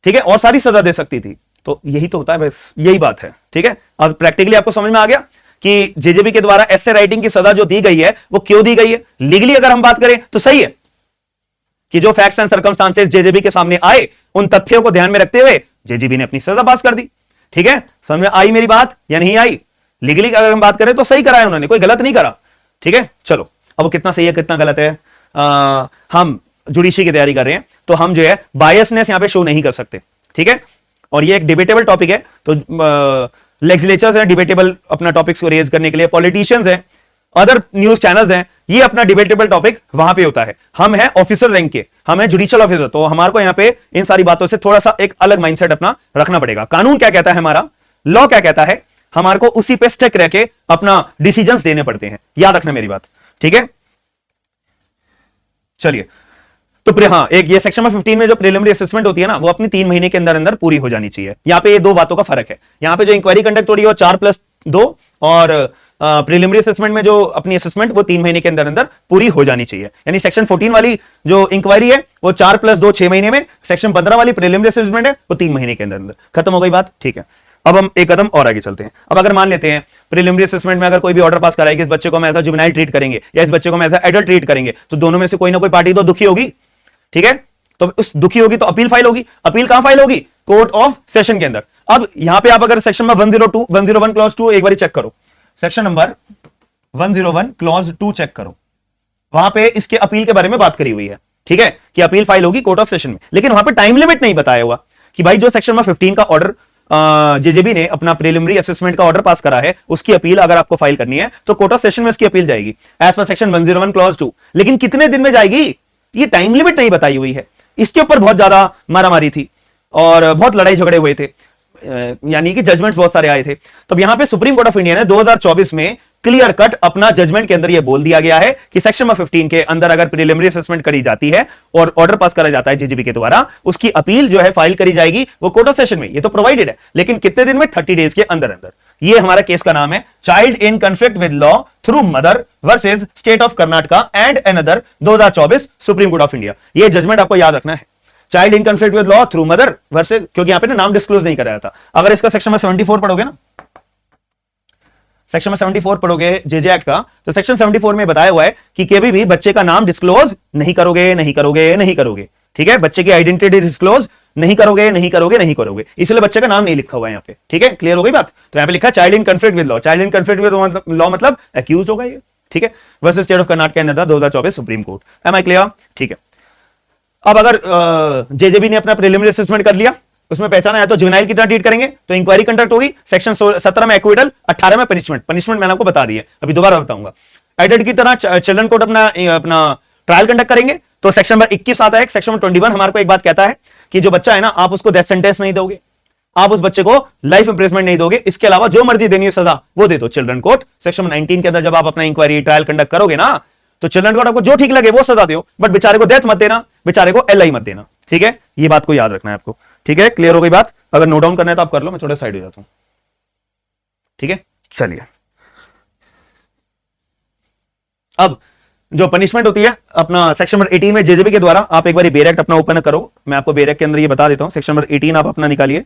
ठीक है, और सारी सजा दे सकती थी। तो यही तो होता है, बस यही बात है। ठीक है, और प्रैक्टिकली आपको समझ में आ गया कि जेजेबी के द्वारा ऐसे राइटिंग की सजा जो दी गई है वो क्यों दी गई है। लीगली अगर हम बात करें तो सही है कि जो फैक्ट्स एंड सर्कमस्टांसेस जेजेबी के सामने आए उन तथ्यों को ध्यान में रखते हुए जेजेबी ने अपनी सजा पास कर दी। ठीक है, समझ में आई मेरी बात या नहीं आई? लीगली अगर हम बात करें तो सही करा है उन्होंने, कोई गलत नहीं करा। ठीक है, चलो अब कितना सही है कितना गलत है, हम जुडिशरी की तैयारी कर रहे हैं तो हम जो है बायसनेस यहां पे शो नहीं कर सकते। ठीक है, और ये एक डिबेटेबल टॉपिक है, तो लेजिस्लेचर्स हैं डिबेटेबल अपना टॉपिक्स को रेज करने के लिए, पॉलिटिशियंस हैं, अदर न्यूज चैनल्स हैं, ये अपना डिबेटेबल टॉपिक वहां पे होता है। हम हैं ऑफिसर रैंक के, हम हैं जुडिशियल ऑफिसर, तो हमारे को यहाँ पे इन सारी बातों से थोड़ा सा एक अलग माइंडसेट अपना रखना पड़ेगा। कानून क्या कहता है, हमारा लॉ क्या कहता है, हमारे को उसी पे स्टेक रह के अपना डिसीजंस देने पड़ते हैं, याद रखना मेरी बात। ठीक है, चलिए तो हाँ, एक ये सेक्शन नंबर 15 में जो प्रिलिमिनरी असेसमेंट होती है ना, वो अपनी 3 महीने के अंदर अंदर पूरी हो जानी चाहिए। यहाँ पे ये 2 बातों का फर्क है। यहाँ पे जो इंक्वायरी कंडक्ट हो रही है 4+2 और प्रिलिमिनरी असेसमेंट में जो अपनी असेसमेंट वो 3 महीने के अंदर अंदर पूरी हो जानी चाहिए। यानी सेक्शन 14 वाली जो इंक्वायरी है वो 4+2 6 महीने में, सेक्शन 15 वाली प्रिलिमिनरी असेसमेंट है वो 3 महीने के अंदर अंदर खत्म हो गई बात। ठीक है, अब हम एक कदम और आगे चलते हैं। अब अगर मान लेते हैं प्रिलिमिनरी असेसमेंट में अगर कोई भी ऑर्डर पास कराए कि इस बच्चे को हम एज अ जुवेनाइल ट्रीट करेंगे या इस बच्चे को हम एज अ एडल्ट ट्रीट करेंगे, तो दोनों में से कोई ना कोई पार्टी तो दुखी होगी। ठीक है, तो उस दुखी होगी तो अपील फाइल होगी। अपील कहां फाइल होगी? कोर्ट ऑफ सेशन के अंदर। अब यहां पे आप अगर सेक्शन नंबर 101 क्लॉज 2 एक बार चेक करो, सेक्शन नंबर 101 क्लॉज 2 चेक करो, वहां पे इसके अपील के बारे में बात करी हुई है। ठीक है, कि अपील फाइल होगी कोर्ट ऑफ सेशन में, लेकिन वहां पे टाइम लिमिट नहीं बताया हुआ कि भाई जो सेक्शन नंबर 15 का ऑर्डर जेजेबी ने अपना प्रिलिमिनरी असेसमेंट का ऑर्डर पास करा है, उसकी अपील अगर आपको फाइल करनी है तो कोर्ट ऑफ सेशन में इसकी अपील जाएगी एज पर सेक्शन 101 क्लॉज 2। लेकिन कितने दिन में जाएगी ये टाइम लिमिट नहीं बताई हुई है। इसके ऊपर बहुत ज्यादा मारामारी थी और बहुत लड़ाई झगड़े हुए थे। यानी कि जजमेंट्स बहुत सारे आए थे। तो यहां पे सुप्रीम कोर्ट ऑफ इंडिया ने 2024 में क्लियर कट अपना जजमेंट के अंदर यह बोल दिया गया है कि सेक्शन नंबर 15 के अंदर अगर प्रिलिमिनरी असेसमेंट करी जाती है और ऑर्डर पास करा जाता है जेजेबी के द्वारा, उसकी अपील जो है फाइल करी जाएगी वो कोर्ट ऑफ सेशन में। ये तो प्रोवाइडेड है, लेकिन कितने दिन में? 30 डेज के अंदर अंदर। ये हमारा केस का नाम है child in conflict with law through mother versus state of Karnataka and another 2024 supreme court of India. ये जजमेंट आपको याद रखना है, child in conflict with law through mother versus, क्योंकि यहां पे ना नाम डिस्क्लोज नहीं कराया था। अगर इसका सेक्शन में 74 पढ़ोगे ना, सेक्शन में 74 पढ़ोगे जेजे एक्ट का, तो सेक्शन 74 में बताया हुआ है कि कभी भी बच्चे का नाम डिस्क्लोज नहीं करोगे, नहीं करोगे, नहीं करोगे। ठीक है, बच्चे की आइडेंटिटी डिस्क्लोज नहीं करोगे, नहीं करोगे, नहीं करोगे, इसलिए बच्चे का नाम नहीं लिखा हुआ है यहाँ पे। ठीक है, क्लियर हो गई बात? तो यहाँ पे लिखा child in conflict with law, child in conflict with law मतलब एक्यूज होगा ये। ठीक है, versus state of Karnataka and 2024 supreme court. Am I clear? ठीक है, अब अगर जेजेबी ने अपना प्रिलिमिनरी असेसमेंट कर लिया, उसमें पहचाना है तो जुवेनाइल कितना ट्रीट करेंगे, तो इंक्वायरी कंडक्ट होगी। सेक्शन 17 में एक्विटल, 18 में पनिशमेंट। पनिशमेंट मैंने आपको बता दी है, अभी दोबारा बताऊंगा। एडेड की तरह चिल्ड्रन कोर्ट अपना ट्रायल कंडक्ट करेंगे, तो सेक्शन नंबर 21 आता है। सेक्शन नंबर 21 हमारे को एक बात कहता है कि जो बच्चा है ना, आप उसको डेथ सेंटेंस नहीं दोगे, आप उस बच्चे को लाइफ इंप्रिजनमेंट नहीं दोगे, इसके अलावा जो मर्जी देनी है सजा वो दे दो। चिल्ड्रन कोर्ट सेक्शन 19 के अंदर जब आप अपना इंक्वायरी ट्रायल कंडक्ट करोगे ना, तो चिल्ड्रन कोर्ट आपको जो ठीक लगे वो सजा दो, बट बेचारे को डेथ मत देना, बेचारे को एलआई मत देना। ठीक है, ये बात को याद रखना है आपको। ठीक है, क्लियर हो गई बात? अगर नोट डाउन करना है तो आप कर लो, मैं थोड़ा साइड हो जाता हूं। ठीक है, चलिए अब जो पनिशमेंट होती है अपना सेक्शन नंबर 18 में जेजेबी के द्वारा, आप एक बार बेर एक्ट अपना ओपन करो, मैं आपको बेर एक्ट के अंदर ये बता देता हूं। सेक्शन नंबर 18 आप अपना निकालिए।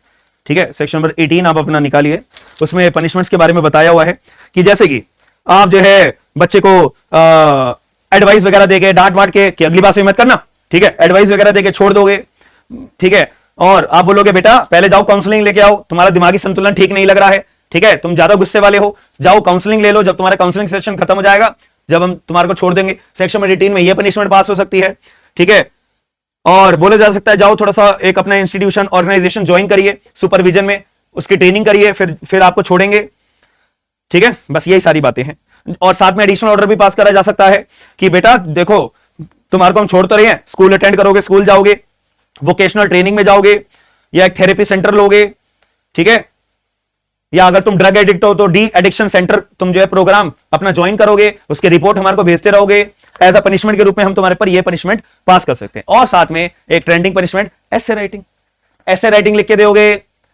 ठीक है, सेक्शन नंबर 18 आप अपना निकालिए, उसमें पनिशमेंट्स के बारे में बताया हुआ है कि जैसे कि आप जो है बच्चे को एडवाइस वगैरह देके, डांट वाट के कि अगली बार से मत करना। ठीक है, एडवाइस वगैरह देके छोड़ दोगे। ठीक है, और आप बोलोगे बेटा पहले जाओ काउंसलिंग लेके आओ, तुम्हारा दिमागी संतुलन ठीक नहीं लग रहा है। ठीक है, तुम ज्यादा गुस्से वाले हो, जाओ काउंसलिंग ले लो। जब तुम्हारा काउंसलिंग सेशन खत्म हो जाएगा, जब हम तुम्हारे को छोड़ देंगे, सेक्शन नंबर 18 में यह पनिशमेंट पास हो सकती है। ठीक है, और बोला जा सकता है जाओ थोड़ा सा एक अपना इंस्टीट्यूशन ऑर्गेनाइजेशन ज्वाइन करिए, सुपरविजन में उसकी ट्रेनिंग करिए, फिर आपको छोड़ेंगे। ठीक है, बस यही सारी बातें हैं। और साथ में एडिशनल ऑर्डर भी पास करा जा सकता है कि बेटा देखो तुम्हारे को हम छोड़ तो रहे हैं, स्कूल अटेंड करोगे, स्कूल जाओगे, वोकेशनल ट्रेनिंग में जाओगे, या एक थेरेपी सेंटर लोगे। ठीक है, या अगर तुम ड्रग एडिक्ट हो तो डी एडिक्शन सेंटर तुम जो है प्रोग्राम अपना ज्वाइन करोगे, उसके रिपोर्ट हमारे को भेजते रहोगे। एज अ पनिशमेंट के रूप में हम तुम्हारे पर ये पनिशमेंट पास कर सकते हैं। और साथ में एक trending punishment essay writing, essay writing लिख के दोगे,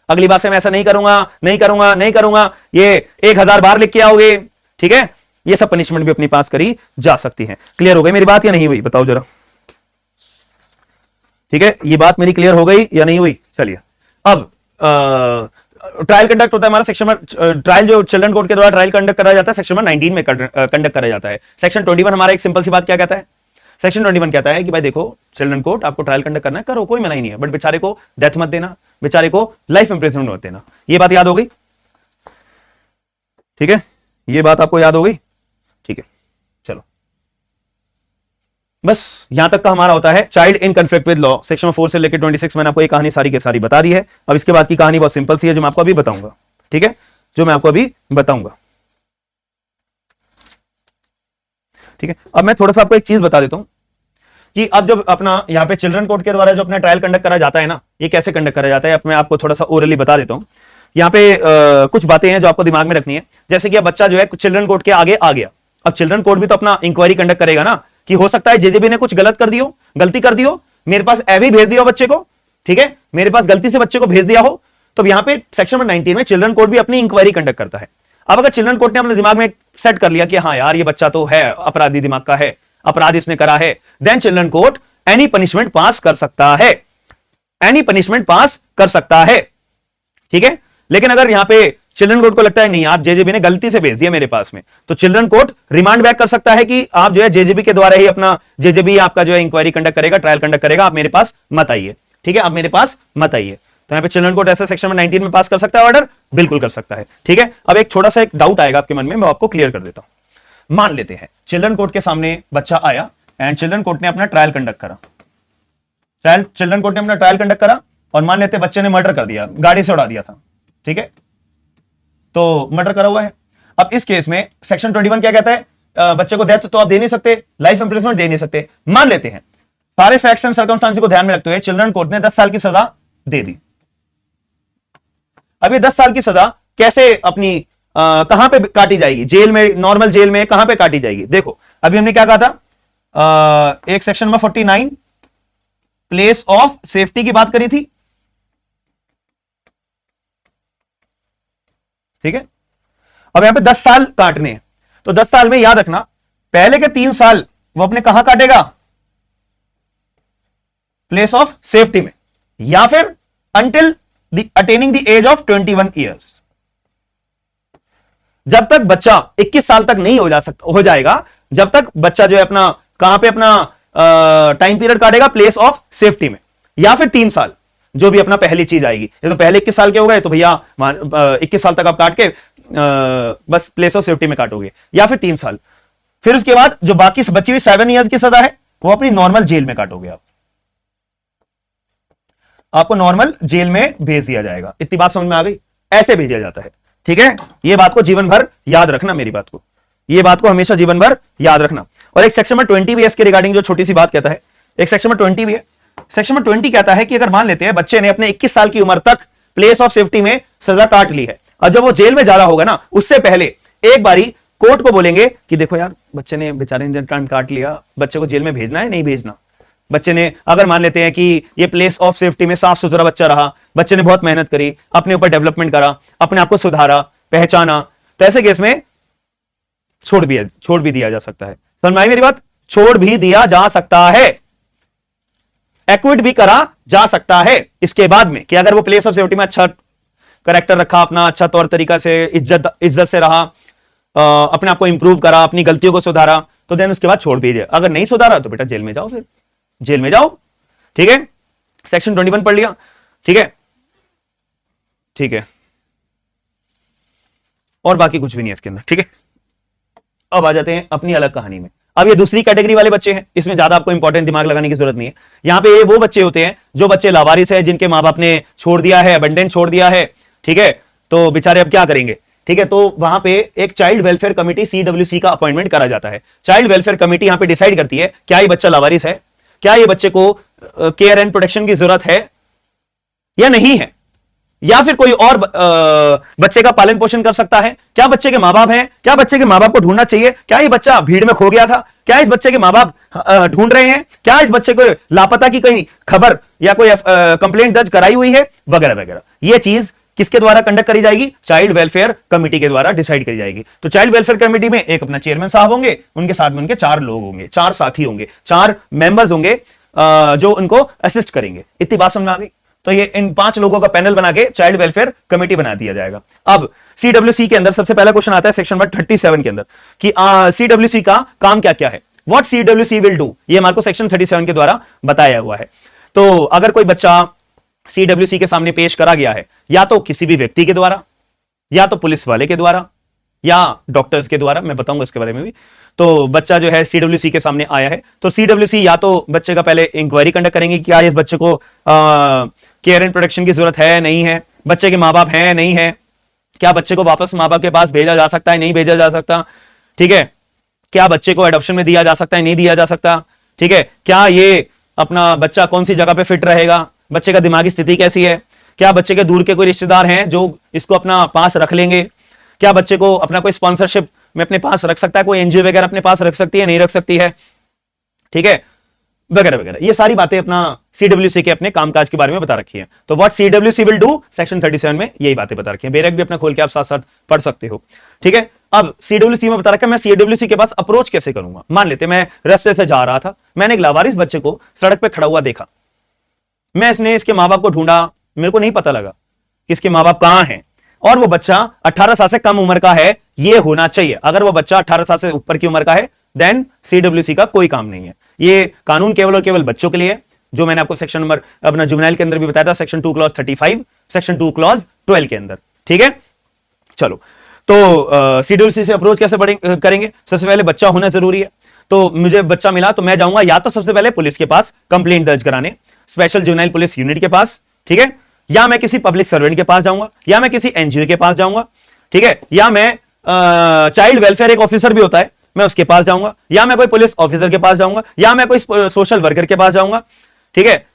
अगली बार से मैं ऐसा नहीं करूंगा, नहीं करूंगा, नहीं करूंगा, ये 1000 बार लिख के आओगे। ठीक है, ये सब पनिशमेंट भी अपनी पास करी जा सकती है। क्लियर हो गई मेरी बात या नहीं हुई? बताओ जरा। ठीक है, ये बात मेरी क्लियर हो गई या नहीं हुई? चलिए, अब ट्रायल कंडक्ट होता है हमारा सेक्शन में, ट्रायल जो चिल्ड्रन कोर्ट के द्वारा ट्रायल कंडक्ट करा जाता है सेक्शन में 19 में कंडक्ट करा जाता है। सेक्शन 21 हमारा एक सिंपल सी बात क्या कहता है? सेक्शन 21 कहता है कि भाई देखो चिल्ड्रन कोर्ट आपको ट्रायल कंडक्ट करना है, करो, कोई मना ही नहीं है, बट बेचारे को डेथ मत देना, बेचारे को लाइफ इंप्रिजनमेंट मत देना। ये बात याद हो गई? ठीक है, ये बात आपको याद हो गई? ठीक है, चलो बस यहां तक का हमारा होता है child in conflict with law. Section 4 से लेकर 26 मैंने आपको ये कहानी सारी की सारी बता दी है। अब इसके बाद की कहानी बहुत सिंपल सी है जो मैं आपको अभी बताऊंगा। ठीक है, जो मैं आपको अभी बताऊंगा। ठीक है, अब मैं थोड़ा सा आपको एक चीज बता देता हूं कि अब जब अपना यहाँ पे चिल्ड्रन कोर्ट के द्वारा जो अपना ट्रायल कंडक्ट करा जाता है ना, ये कैसे कंडक्ट करा जाता है, अब मैं आपको थोड़ा सा ओरली बता देता हूं। यहाँ पे कुछ बातें हैं जो आपको दिमाग में रखनी है। जैसे कि अब बच्चा जो है चिल्ड्रन कोर्ट के आगे आ गया, अब चिल्ड्रन कोर्ट भी तो अपना इंक्वायरी कंडक्ट करेगा ना, कि हो सकता है जेजेबी ने कुछ गलती कर दी हो, मेरे पास एवी भेज दिया हो बच्चे को। ठीक है, मेरे पास गलती से बच्चे को भेज दिया हो, तो यहाँ पे सेक्शन नंबर 19 में चिल्ड्रन कोर्ट भी अपनी इंक्वायरी कंडक्ट करता है। अब अगर चिल्ड्रन कोर्ट ने अपने दिमाग में सेट कर लिया कि हाँ यार ये बच्चा तो है अपराधी दिमाग का है, अपराध इसने करा है, then children court any punishment pass कर सकता है, एनी पनिशमेंट पास कर सकता है। ठीक है, लेकिन अगर यहां पे चिल्ड्रन कोर्ट को लगता है नहीं यार जेजेबी ने गलती से भेज दिया मेरे पास में, तो चिल्ड्रन कोर्ट रिमांड बैक कर सकता है कि आप जो है जेजेबी के द्वारा ही अपना, जेजेबी आपका जो है इंक्वायरी कंडक्ट करेगा, ट्रायल कंडक्ट करेगा, आप मेरे पास मत आइए। ठीक है, आप मेरे पास मत आइए। तो यहां पे चिल्ड्रन कोर्ट ऐसा सेक्शन में 19 में पास कर सकता है ऑर्डर, बिल्कुल कर सकता है। ठीक है, अब एक छोटा सा एक डाउट आएगा आपके मन में, मैं आपको क्लियर कर देता हूं। मान लेते हैं चिल्ड्रन कोर्ट के सामने बच्चा आया एंड चिल्ड्रन कोर्ट ने अपना ट्रायल कंडक्ट करा, चिल्ड्रन कोर्ट ने अपना ट्रायल कंडक्ट करा, और मान लेते बच्चे ने मर्डर कर दिया, गाड़ी से उड़ा दिया था। ठीक है, तो मर्डर करा हुआ है। अब इस केस में सेक्शन 21 क्या कहता है? बच्चे को डेथ तो आप दे नहीं सकते, लाइफ इंप्रिजनमेंट दे नहीं सकते। मान लेते हैं सारे फैक्ट्स एंड सर्कमस्टांसेस को ध्यान में रखते हुए चिल्ड्रन कोर्ट ने 10 साल की सजा दे दी। अब ये 10 साल की सजा कैसे अपनी कहां पे काटी जाएगी, जेल में, नॉर्मल जेल में कहां पे काटी जाएगी? देखो अभी हमने क्या कहा था, एक section number 49 place of safety की बात करी थी, ठीक है। अब यहां पे 10 साल काटने हैं, तो 10 साल में याद रखना पहले के 3 साल वो अपने कहां काटेगा, प्लेस ऑफ सेफ्टी में, या फिर until the attaining the age of 21 years. जब तक बच्चा 21 साल तक नहीं हो जाएगा, जब तक बच्चा जो है अपना कहां पे अपना टाइम पीरियड काटेगा, प्लेस ऑफ सेफ्टी में, या फिर 3 साल जो भी अपना पहली चीज आएगी। ये तो पहले 21 साल के हो गए तो भैया 21 साल तक आप काट के बस प्लेस ऑफ सेफ्टी में काटोगे, या फिर 3 साल। फिर उसके बाद जो बाकी बची हुई 7 ईयर्स की सजा है वो अपनी नॉर्मल जेल में काटोगे आप, आपको नॉर्मल जेल में भेज दिया जाएगा। इतनी बात समझ में आ गई? ऐसे भेजा जाता है, ठीक है। ये बात को जीवन भर याद रखना, मेरी बात को, ये बात को हमेशा जीवन भर याद रखना। और एक सेक्शन नंबर 20 भी है इसके रिगार्डिंग, जो छोटी सी बात कहता है, एक सेक्शन नंबर 20 भी है। सेक्शन नंबर 20 कहता है कि अगर मान लेते हैं बच्चे ने अपने 21 साल की उम्र तक प्लेस ऑफ सेफ्टी में सजा काट ली है, और जब वो जेल में जा रहा होगा ना, उससे पहले एक बारी कोर्ट को बोलेंगे कि देखो यार बच्चे ने बेचारे ने कांड काट लिया, बच्चे को जेल में भेजना है नहीं भेजना। बच्चे ने अगर मान लेते हैं कि ये प्लेस ऑफ सेफ्टी में साफ सुथरा बच्चा रहा, बच्चे ने बहुत मेहनत करी, अपने ऊपर डेवलपमेंट करा, अपने आप को सुधारा, पहचाना, तो ऐसे केस में छोड़ भी दिया जा सकता है। समझ में आई मेरी बात? छोड़ भी दिया जा सकता है, एक्विट भी करा जा सकता है इसके बाद में, कि अगर वो प्लेस ऑफ सेफ्टी में अच्छा करेक्टर रखा, अपना अच्छा तौर तरीका से इज्जत से रहा, अपने आप को इंप्रूव करा, अपनी गलतियों को सुधारा, तो देन उसके बाद छोड़ भी दिया। अगर नहीं सुधारा तो बेटा जेल में जाओ, फिर जेल में जाओ, ठीक है। सेक्शन 21 पढ़ लिया, ठीक है, ठीक है, और बाकी कुछ भी नहीं है इसके अंदर, ठीक है। अब आ जाते हैं अपनी अलग कहानी में। अब ये दूसरी कैटेगरी वाले बच्चे हैं, इसमें ज्यादा आपको इंपॉर्टेंट दिमाग लगाने की जरूरत नहीं है। यहां पे ये वो बच्चे होते हैं जो बच्चे लावारिस है, जिनके मां बाप ने छोड़ दिया है, अबंडन छोड़ दिया है, ठीक है। तो बेचारे अब क्या करेंगे, ठीक है। तो वहां पे एक चाइल्ड वेलफेयर कमिटी CWC का अपॉइंटमेंट करा जाता है। चाइल्ड वेलफेयर कमिटी यहां पे डिसाइड करती है क्या ये बच्चा लावारिस है, क्या ये बच्चे को केयर एंड प्रोटेक्शन की जरूरत है या नहीं है, या फिर कोई और बच्चे का पालन पोषण कर सकता है, क्या बच्चे के मां बाप हैं, क्या बच्चे के मां बाप को ढूंढना चाहिए, क्या ये बच्चा भीड़ में खो गया था, क्या इस बच्चे के मां बाप ढूंढ रहे हैं, क्या इस बच्चे को लापता की कहीं खबर या कोई कंप्लेंट दर्ज कराई हुई है, वगैरह वगैरह। ये चीज किसके द्वारा कंडक्ट करी जाएगी? चाइल्ड वेलफेयर कमिटी के द्वारा डिसाइड करी जाएगी। तो चाइल्ड वेलफेयर कमिटी में एक अपना चेयरमैन साहब होंगे, उनके साथ में उनके 4 लोग होंगे, 4 साथी होंगे, 4 मेंबर्स होंगे जो उनको असिस्ट करेंगे। इतनी बात समझ में आ गई? तो ये इन 5 लोगों का पैनल बना के चाइल्ड वेलफेयर कमेटी बना दिया जाएगा। अब CWC के अंदर सबसे पहला क्वेश्चन आता है सेक्शन नंबर 37 के अंदर कि CWC का काम क्या क्या है, व्हाट CWC विल डू, ये हमारे को सेक्शन 37 के द्वारा बताया हुआ है। तो अगर कोई बच्चा CWC के सामने पेश करा गया है, या तो किसी भी व्यक्ति के द्वारा, या तो पुलिस वाले के द्वारा, या डॉक्टर्स के द्वारा, मैं बताऊंगा इसके बारे में भी। तो बच्चा जो है CWC के सामने आया है, तो CWC या तो बच्चे का पहले इंक्वायरी कंडक्ट करेंगे कि क्या इस बच्चे को केयर एंड प्रोटेक्शन की जरूरत है नहीं है, बच्चे के माँ बाप हैं नहीं है, क्या बच्चे को वापस माँ बाप के पास भेजा जा सकता है नहीं भेजा जा सकता, ठीक है, क्या बच्चे को एडॉप्शन में दिया जा सकता है नहीं दिया जा सकता, ठीक है, क्या ये अपना बच्चा कौन सी जगह पे फिट रहेगा, बच्चे का दिमागी स्थिति कैसी है, क्या बच्चे के दूर के कोई रिश्तेदार हैं जो इसको अपना पास रख लेंगे, क्या बच्चे को अपना कोई स्पॉन्सरशिप में अपने पास रख सकता है, कोई एनजीओ वगैरह अपने पास रख सकती है नहीं रख सकती है, ठीक है, वगैरह वगैरह। ये सारी बातें अपना CWC के अपने कामकाज के बारे में बता रखी है। तो what CWC will do, section 37 में यही बातें बता रखी है। बेरक भी अपना खोल के आप साथ साथ पढ़ सकते हो, ठीक है। अब CWC में बता रखा है, मैं CWC के पास अप्रोच कैसे करूंगा। मान लेते मैं रास्ते से जा रहा था, मैंने एक लावारिस बच्चे को सड़क पे खड़ा हुआ देखा, मैं इसके माँ बाप को ढूंढा, मेरे को नहीं पता लगा कि इसके माँ बाप कहां हैं, और वो बच्चा 18 साल से कम उम्र का है, ये होना चाहिए। अगर वो बच्चा 18 साल से ऊपर की उम्र का है, देन CWC का कोई काम नहीं है। ये कानून केवल और केवल बच्चों के लिए, जो मैंने आपको सेक्शन नंबर अपना जुवेनाइल के अंदर भी बताया था, सेक्शन 2 क्लॉज 35, सेक्शन 2 क्लॉज 12 के अंदर, ठीक है। चलो, तो CWC से अप्रोच कैसे करेंगे? सबसे पहले बच्चा होना जरूरी है। तो मुझे बच्चा मिला तो मैं जाऊंगा या तो सबसे पहले पुलिस के पास कंप्लेंट दर्ज कराने, स्पेशल जुवेनाइल पुलिस यूनिट के पास, ठीक है, या मैं किसी पब्लिक सर्वेंट के पास जाऊंगा, या मैं किसी एनजीओ के पास जाऊंगा, ठीक है, या मैं चाइल्ड वेलफेयर एक ऑफिसर भी होता है, मैं उसके पास जाऊंगा, या मैं कोई पुलिस ऑफिसर के पास जाऊंगा, या मैं कोई सोशल वर्कर के पास जाऊंगा, ठीक है,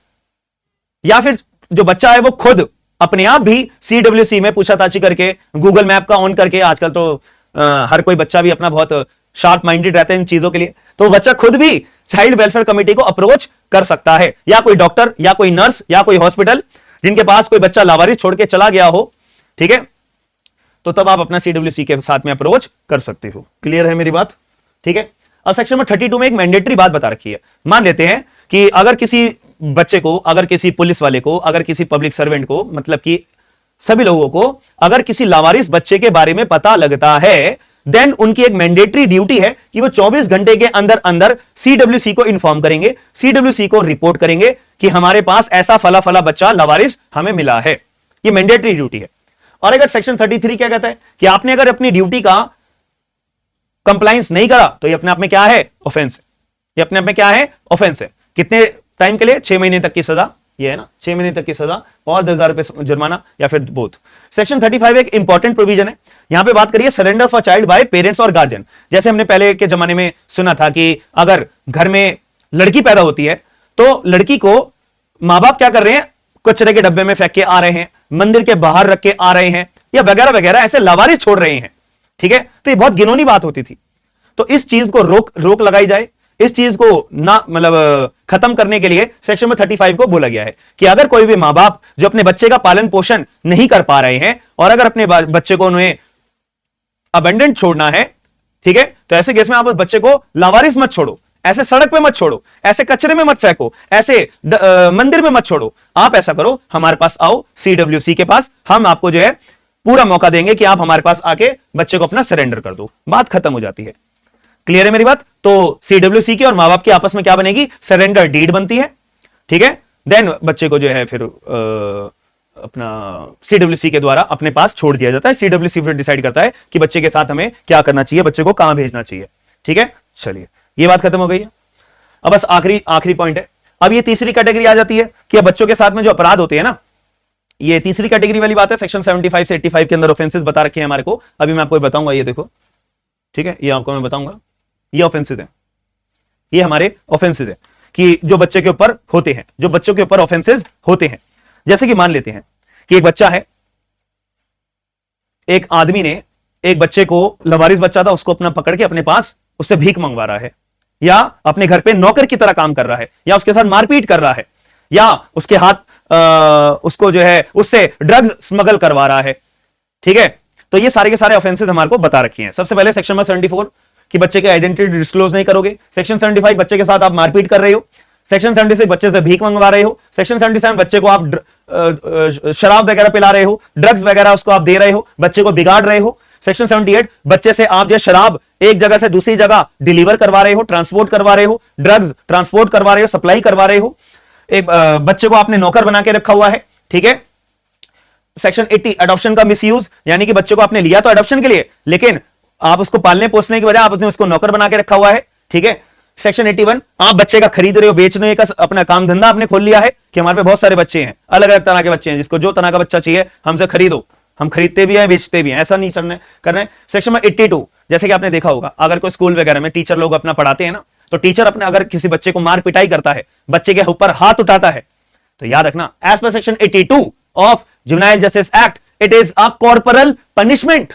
या फिर जो बच्चा है वो खुद अपने आप भी CWC में पूछताछी करके, गूगल मैप का ऑन करके, आजकल तो हर कोई बच्चा भी अपना बहुत शार्प माइंडेड रहता है इन चीजों के लिए, तो बच्चा खुद भी चाइल्ड वेलफेयर कमेटी को अप्रोच कर सकता है, या कोई डॉक्टर या कोई नर्स या कोई हॉस्पिटल जिनके पास कोई बच्चा लावारिस छोड़ के चला गया हो, ठीक है, तो तब आप अपना CWC के साथ में अप्रोच कर सकते हो। क्लियर है मेरी बात? ठीक है। अब सेक्शन नंबर 32 में एक मैंडेटरी बात बता रखी है। मान लेते हैं कि अगर किसी बच्चे को, अगर किसी पुलिस वाले को, अगर किसी पब्लिक सर्वेंट को, मतलब कि सभी लोगों को अगर किसी लावारिस बच्चे के बारे में पता लगता है, देन उनकी एक मैंडेटरी ड्यूटी है कि वो 24 घंटे के अंदर अंदर CWC को इन्फॉर्म करेंगे, CWC को रिपोर्ट करेंगे कि हमारे पास ऐसा फला फला बच्चा लावारिस हमें मिला है। ये मैंडेटरी ड्यूटी है। और अगर सेक्शन 33 क्या कहता है कि आपने अगर अपनी ड्यूटी का कंप्लायंस नहीं करा तो ये अपने आप में क्या है? ऑफेंस है। ये अपने आप में क्या है? ऑफेंस है। कितने टाइम के लिए? 6 महीने तक की सजा, ये है ना, 6 महीने तक की सजा और 10,000 रुपए जुर्माना या फिर बोथ। सेक्शन 35 एक इंपॉर्टेंट प्रोविजन है। यहां पे बात करिए surrender for child bye parents और गार्जियन। जैसे हमने पहले के जमाने में सुना था कि अगर घर में लड़की पैदा होती है तो लड़की को मां बाप क्या कर रहे हैं? कचरे के डब्बे में फेंक के आ रहे हैं, मंदिर के बाहर रख के आ रहे हैं, या वगैरह वगैरह ऐसे लावारिस छोड़ रहे हैं। ठीक है, तो ये बहुत घिनौनी बात होती थी। तो इस चीज को रोक लगाई जाए, इस चीज को ना मतलब खत्म करने के लिए सेक्शन में 35 को बोला गया है कि अगर कोई भी मां बाप जो अपने बच्चे का पालन पोषण नहीं कर पा रहे हैं और अगर अपने बच्चे को उन्हें अबेंडेंट छोड़ना है, ठीक है, तो ऐसे केस में आप उस बच्चे को लावारिस मत छोड़ो, ऐसे सड़क पे मत छोड़ो, ऐसे कचरे में मत फेंको, ऐसे मंदिर में मत छोड़ो। आप ऐसा करो, हमारे पास आओ CWC के पास, हम आपको जो है पूरा मौका देंगे कि आप हमारे पास आके बच्चे को अपना सरेंडर कर दो। बात खत्म हो जाती है। क्लियर है मेरी बात? तो CWC की और मां बाप की आपस में क्या बनेगी? सरेंडर डीड बनती है। ठीक है, देन बच्चे को जो है फिर अपना CWC के द्वारा अपने पास छोड़ दिया जाता है। CWC फिर डिसाइड करता है कि बच्चे के साथ हमें क्या करना चाहिए, बच्चे को कहां भेजना चाहिए। ठीक है, चलिए ये बात खत्म हो गई है। अब बस आखिरी पॉइंट है। अब ये तीसरी कैटेगरी आ जाती है कि बच्चों के साथ में जो अपराध होते हैं ना, ये तीसरी कैटेगरी वाली बात है। सेक्शन 75 से 85 के अंदर ऑफेंसेस बता रखे हैं हमारे को। अभी मैं आपको बताऊंगा, ये देखो, ठीक है, ये आपको मैं बताऊंगा, ये ऑफेंसेस है, ये हमारे ऑफेंसेस है कि जो बच्चे के ऊपर होते हैं, जो बच्चों के ऊपर ऑफेंसेस होते हैं। जैसे कि मान लेते हैं कि एक बच्चा है, एक आदमी ने एक बच्चे को, लवारिस बच्चा था, उसको अपना पकड़ के अपने पास उससे भीख मंगवा रहा है, या अपने घर पे नौकर की तरह काम कर रहा है, या उसके साथ मारपीट कर रहा है, या उसके हाथ उसको जो है उससे ड्रग्स स्मगल करवा रहा है। ठीक है, तो ये सारे के सारे ऑफेंसेस हमारे को बता रखी हैं। सबसे पहले सेक्शन नंबर 74 कि बच्चे की आइडेंटिटी डिस्क्लोज नहीं करोगे। सेक्शन 75 बच्चे के साथ आप मारपीट कर रहे हो। सेक्शन 76 बच्चे से भीख मंगवा रहे हो। सेक्शन 77 बच्चे को आप शराब वगैरह पिला रहे हो, ड्रग्स वगैरह उसको आप दे रहे हो, बच्चे को बिगाड़ रहे हो। सेक्शन 78 बच्चे से आप जो शराब एक जगह से दूसरी जगह डिलीवर करवा रहे हो, ट्रांसपोर्ट करवा रहे हो, ड्रग्स ट्रांसपोर्ट करवा रहे हो, सप्लाई करवा रहे हो। एक बच्चे को आपने नौकर बना के रखा हुआ है। ठीक है। सेक्शन 80 अडॉप्शन का मिसयूज, यानी कि बच्चे को आपने लिया तो अडॉप्शन के लिए, लेकिन आप उसको पालने पोसने की वजह आपने उसको नौकर बना के रखा हुआ है। ठीक है। सेक्शन 81 आप बच्चे का खरीद रहे हो, बेचने का अपना काम धंधा आपने खोल लिया है कि हमारे पे बहुत सारे बच्चे हैं, अलग अलग तरह के बच्चे हैं, जिसको जो तरह का बच्चा चाहिए हमसे खरीदो। हम खरीदते भी हैं, बेचते भी हैं, ऐसा नहीं कर रहे हैं। सेक्शन में 82 जैसे कि आपने देखा होगा, अगर कोई स्कूल वगैरह में टीचर लोग अपना पढ़ाते हैं ना, तो टीचर अपने अगर किसी बच्चे को मार पिटाई करता है, बच्चे के ऊपर हाथ उठाता है, तो याद रखना as per section 82 of juvenile justice act it is a corporal punishment.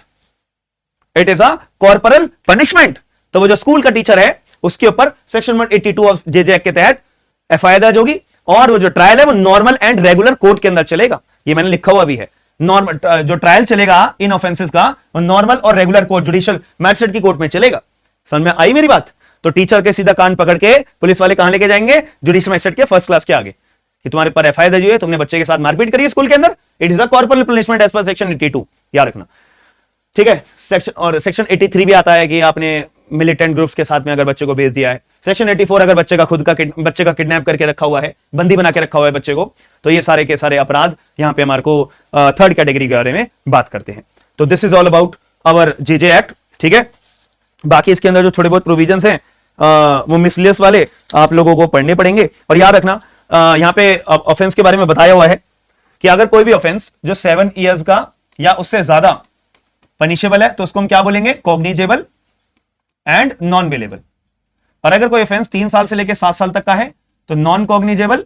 It is a corporal punishment. तो वो जो स्कूल का टीचर है उसके ऊपर सेक्शन 182 ऑफ जेजे एक्ट के तहत एफआईआर दर्ज होगी, और वो जो ट्रायल है वो नॉर्मल एंड रेगुलर कोर्ट के अंदर चलेगा। ये मैंने लिखा हुआ भी है, नॉर्मल जो ट्रायल चलेगा इन ऑफेंसेस का, वो नॉर्मल और रेगुलर कोर्ट, जुडिशियल मैजिस्ट्रेट की कोर्ट में चलेगा। समझ में आई मेरी बात? तो टीचर के सीधा कान पकड़ के पुलिस वाले कहां लेके जाएंगे? जुडिशियल मैजिस्ट्रेट के फर्स्ट क्लास के आगे, कि तुम्हारे पर एफआईआर दर्ज हुई है, तुमने बच्चे के साथ मारपीट करी है स्कूल के अंदर, it is a corporal punishment as per section 82, याद रखना। ठीक है। सेक्शन 83 भी आता है कि आपने मिलिटेंट ग्रुप्स के साथ में अगर बच्चे को भेज दिया है। सेक्शन 84 अगर बच्चे का किडनैप करके रखा हुआ है, बंदी बना के रखा हुआ है बच्चे को, तो ये सारे के सारे अपराध यहाँ पे हमारे को थर्ड कैटेगरी के बारे में बात करते हैं। तो this is all about our JJ act. ठीक है। बाकी इसके अंदर जो थोड़े बहुत प्रोविजंस हैं वो मिसलेनियस वाले आप लोगों को पढ़ने पड़ेंगे। और याद रखना यहाँ पे ऑफेंस के बारे में बताया हुआ है कि अगर कोई भी ऑफेंस जो 7 इयर्स का या उससे ज्यादा पनिशेबल है तो उसको हम क्या बोलेंगे? Cognizable and non bailable. और अगर कोई ऑफेंस 3 साल से लेकर 7 साल तक का है तो नॉन कॉग्निजेबल,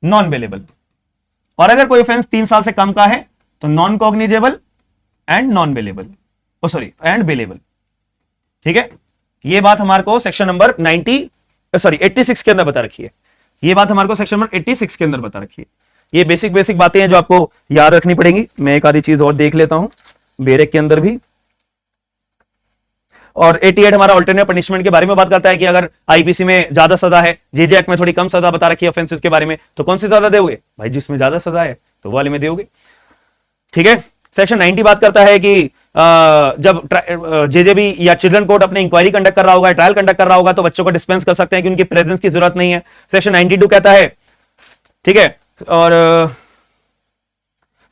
नॉन बेलेबल। और अगर कोई ऑफेंस 3 साल से कम का है तो non cognizable and non bailable, and bailable. ठीक है, ये बात हमारे को सेक्शन नंबर 86 के अंदर बता रखी है। ये बात हमारे को सेक्शन नंबर 86 के अंदर बता रखी है। ये बेसिक बातें हैं जो आपको याद रखनी पड़ेंगी। मैं एक आधी चीज और देख लेता हूं बेरेक के अंदर भी। और 88 हमारा अल्टरनेट पनिशमेंट के बारे में बात करता है कि अगर आईपीसी में ज्यादा सजा है, जेजे एक्ट में थोड़ी कम सजा बता रखी है ऑफेंसेस के बारे में, तो कौन सी ज्यादा दोगे भाई? जिसमें ज्यादा सजा है तो वो वाले में दोगे। ठीक है, सेक्शन 90 बात करता है कि जब जेजेबी या चिल्ड्रन कोर्ट अपने इंक्वायरी कंडक्ट कर रहा होगा, ट्रायल कंडक्ट कर रहा होगा, तो बच्चों को डिस्पेंस कर सकते हैं कि उनकी प्रेजेंस की जरूरत नहीं है। सेक्शन 92 कहता है, ठीक है, और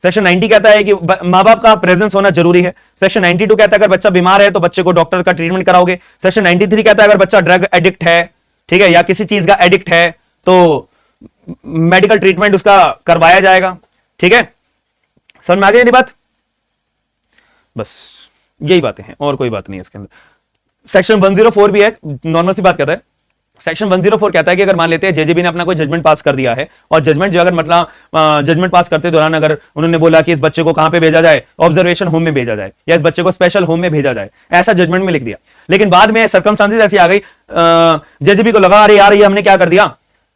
सेक्शन 90 कहता है कि मां बाप का प्रेजेंस होना जरूरी है। सेक्शन 92 कहता है अगर बच्चा बीमार है तो बच्चे को डॉक्टर का ट्रीटमेंट कराओगे। सेक्शन 93 कहता है अगर बच्चा ड्रग एडिक्ट है, ठीक है, या किसी चीज का एडिक्ट है तो मेडिकल ट्रीटमेंट उसका करवाया जाएगा। ठीक है, समझ में आ गई ये बात? बस यही बातें हैं और कोई बात नहीं है इसके अंदर। सेक्शन 104 भी है, नॉर्मल सी बात कहता है। सेक्शन 104 कहता है कि अगर मान लेते हैं जेजेबी ने अपना कोई जजमेंट पास कर दिया है और जजमेंट जो अगर मतलब जजमेंट पास करते दौरान अगर उन्होंने बोला कि इस बच्चे को कहां पे भेजा जाए, ऑब्जर्वेशन होम में भेजा जाए या इस बच्चे को स्पेशल होम में भेजा जाए, ऐसा जजमेंट में लिख दिया, लेकिन बाद में सर्कमस्टांसेस ऐसी आ गई, जेजेबी को लगा अरे यार ये हमने क्या कर दिया,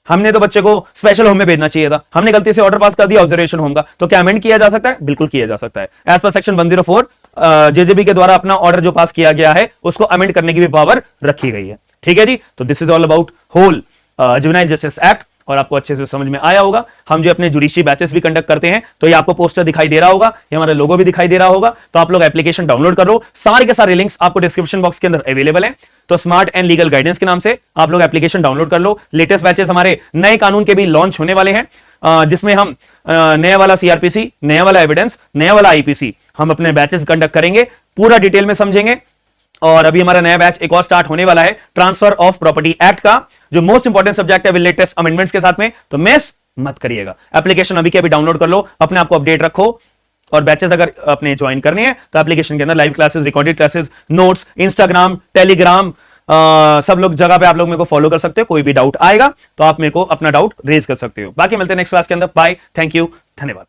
हमने तो बच्चे को स्पेशल होम में भेजना चाहिए था, हमने गलती से ऑर्डर पास कर दिया ऑब्जर्वेशन होम का, तो क्या अमेंड किया जा सकता है? बिल्कुल किया जा सकता है। एज पर सेक्शन 104 जेजेबी के द्वारा अपना ऑर्डर जो पास किया गया है उसको अमेंड करने की भी पावर रखी गई है। ठीक है जी, तो this is all about whole juvenile justice act, और आपको अच्छे से समझ में आया होगा। हम जो अपने जुडिशरी बैचेस भी कंडक्ट करते हैं तो ये आपको पोस्टर दिखाई दे रहा होगा, ये हमारा लोगो भी दिखाई दे रहा होगा, तो आप लोग एप्लीकेशन डाउनलोड कर लो। सारे के सारे लिंक्स आपको डिस्क्रिप्शन बॉक्स के अंदर अवेलेबल हैं, तो स्मार्ट एंड लीगल गाइडेंस के नाम से आप लोग एप्लीकेशन डाउनलोड कर लो। लेटेस्ट बैचेस हमारे नए कानून के भी लॉन्च होने वाले हैं, जिसमें हम नया वाला सीआरपीसी, नया वाला एविडेंस, नया वाला आईपीसी हम अपने बैचेस कंडक्ट करेंगे, पूरा डिटेल में समझेंगे। और अभी हमारा नया बैच एक और स्टार्ट होने वाला है ट्रांसफर ऑफ प्रॉपर्टी एक्ट का, जो मोस्ट इंपॉर्टेंट सब्जेक्ट है विद लेटेस्ट अमेंडमेंट्स के साथ में, तो मिस मत करिएगा। एप्लीकेशन अभी के अभी डाउनलोड कर लो, अपने आप को अपडेट रखो, और बैचेस अगर अपने ज्वाइन करने हैं तो एप्लीकेशन के अंदर live classes, recorded classes, notes, Instagram, Telegram, सब लोग जगह पे आप लोग मेरे को फॉलो कर सकते हो। कोई भी डाउट आएगा तो आप मेरे को अपना डाउट रेज कर सकते हो। बाकी मिलते हैं नेक्स्ट क्लास के अंदर। बाय, थैंक यू, धन्यवाद।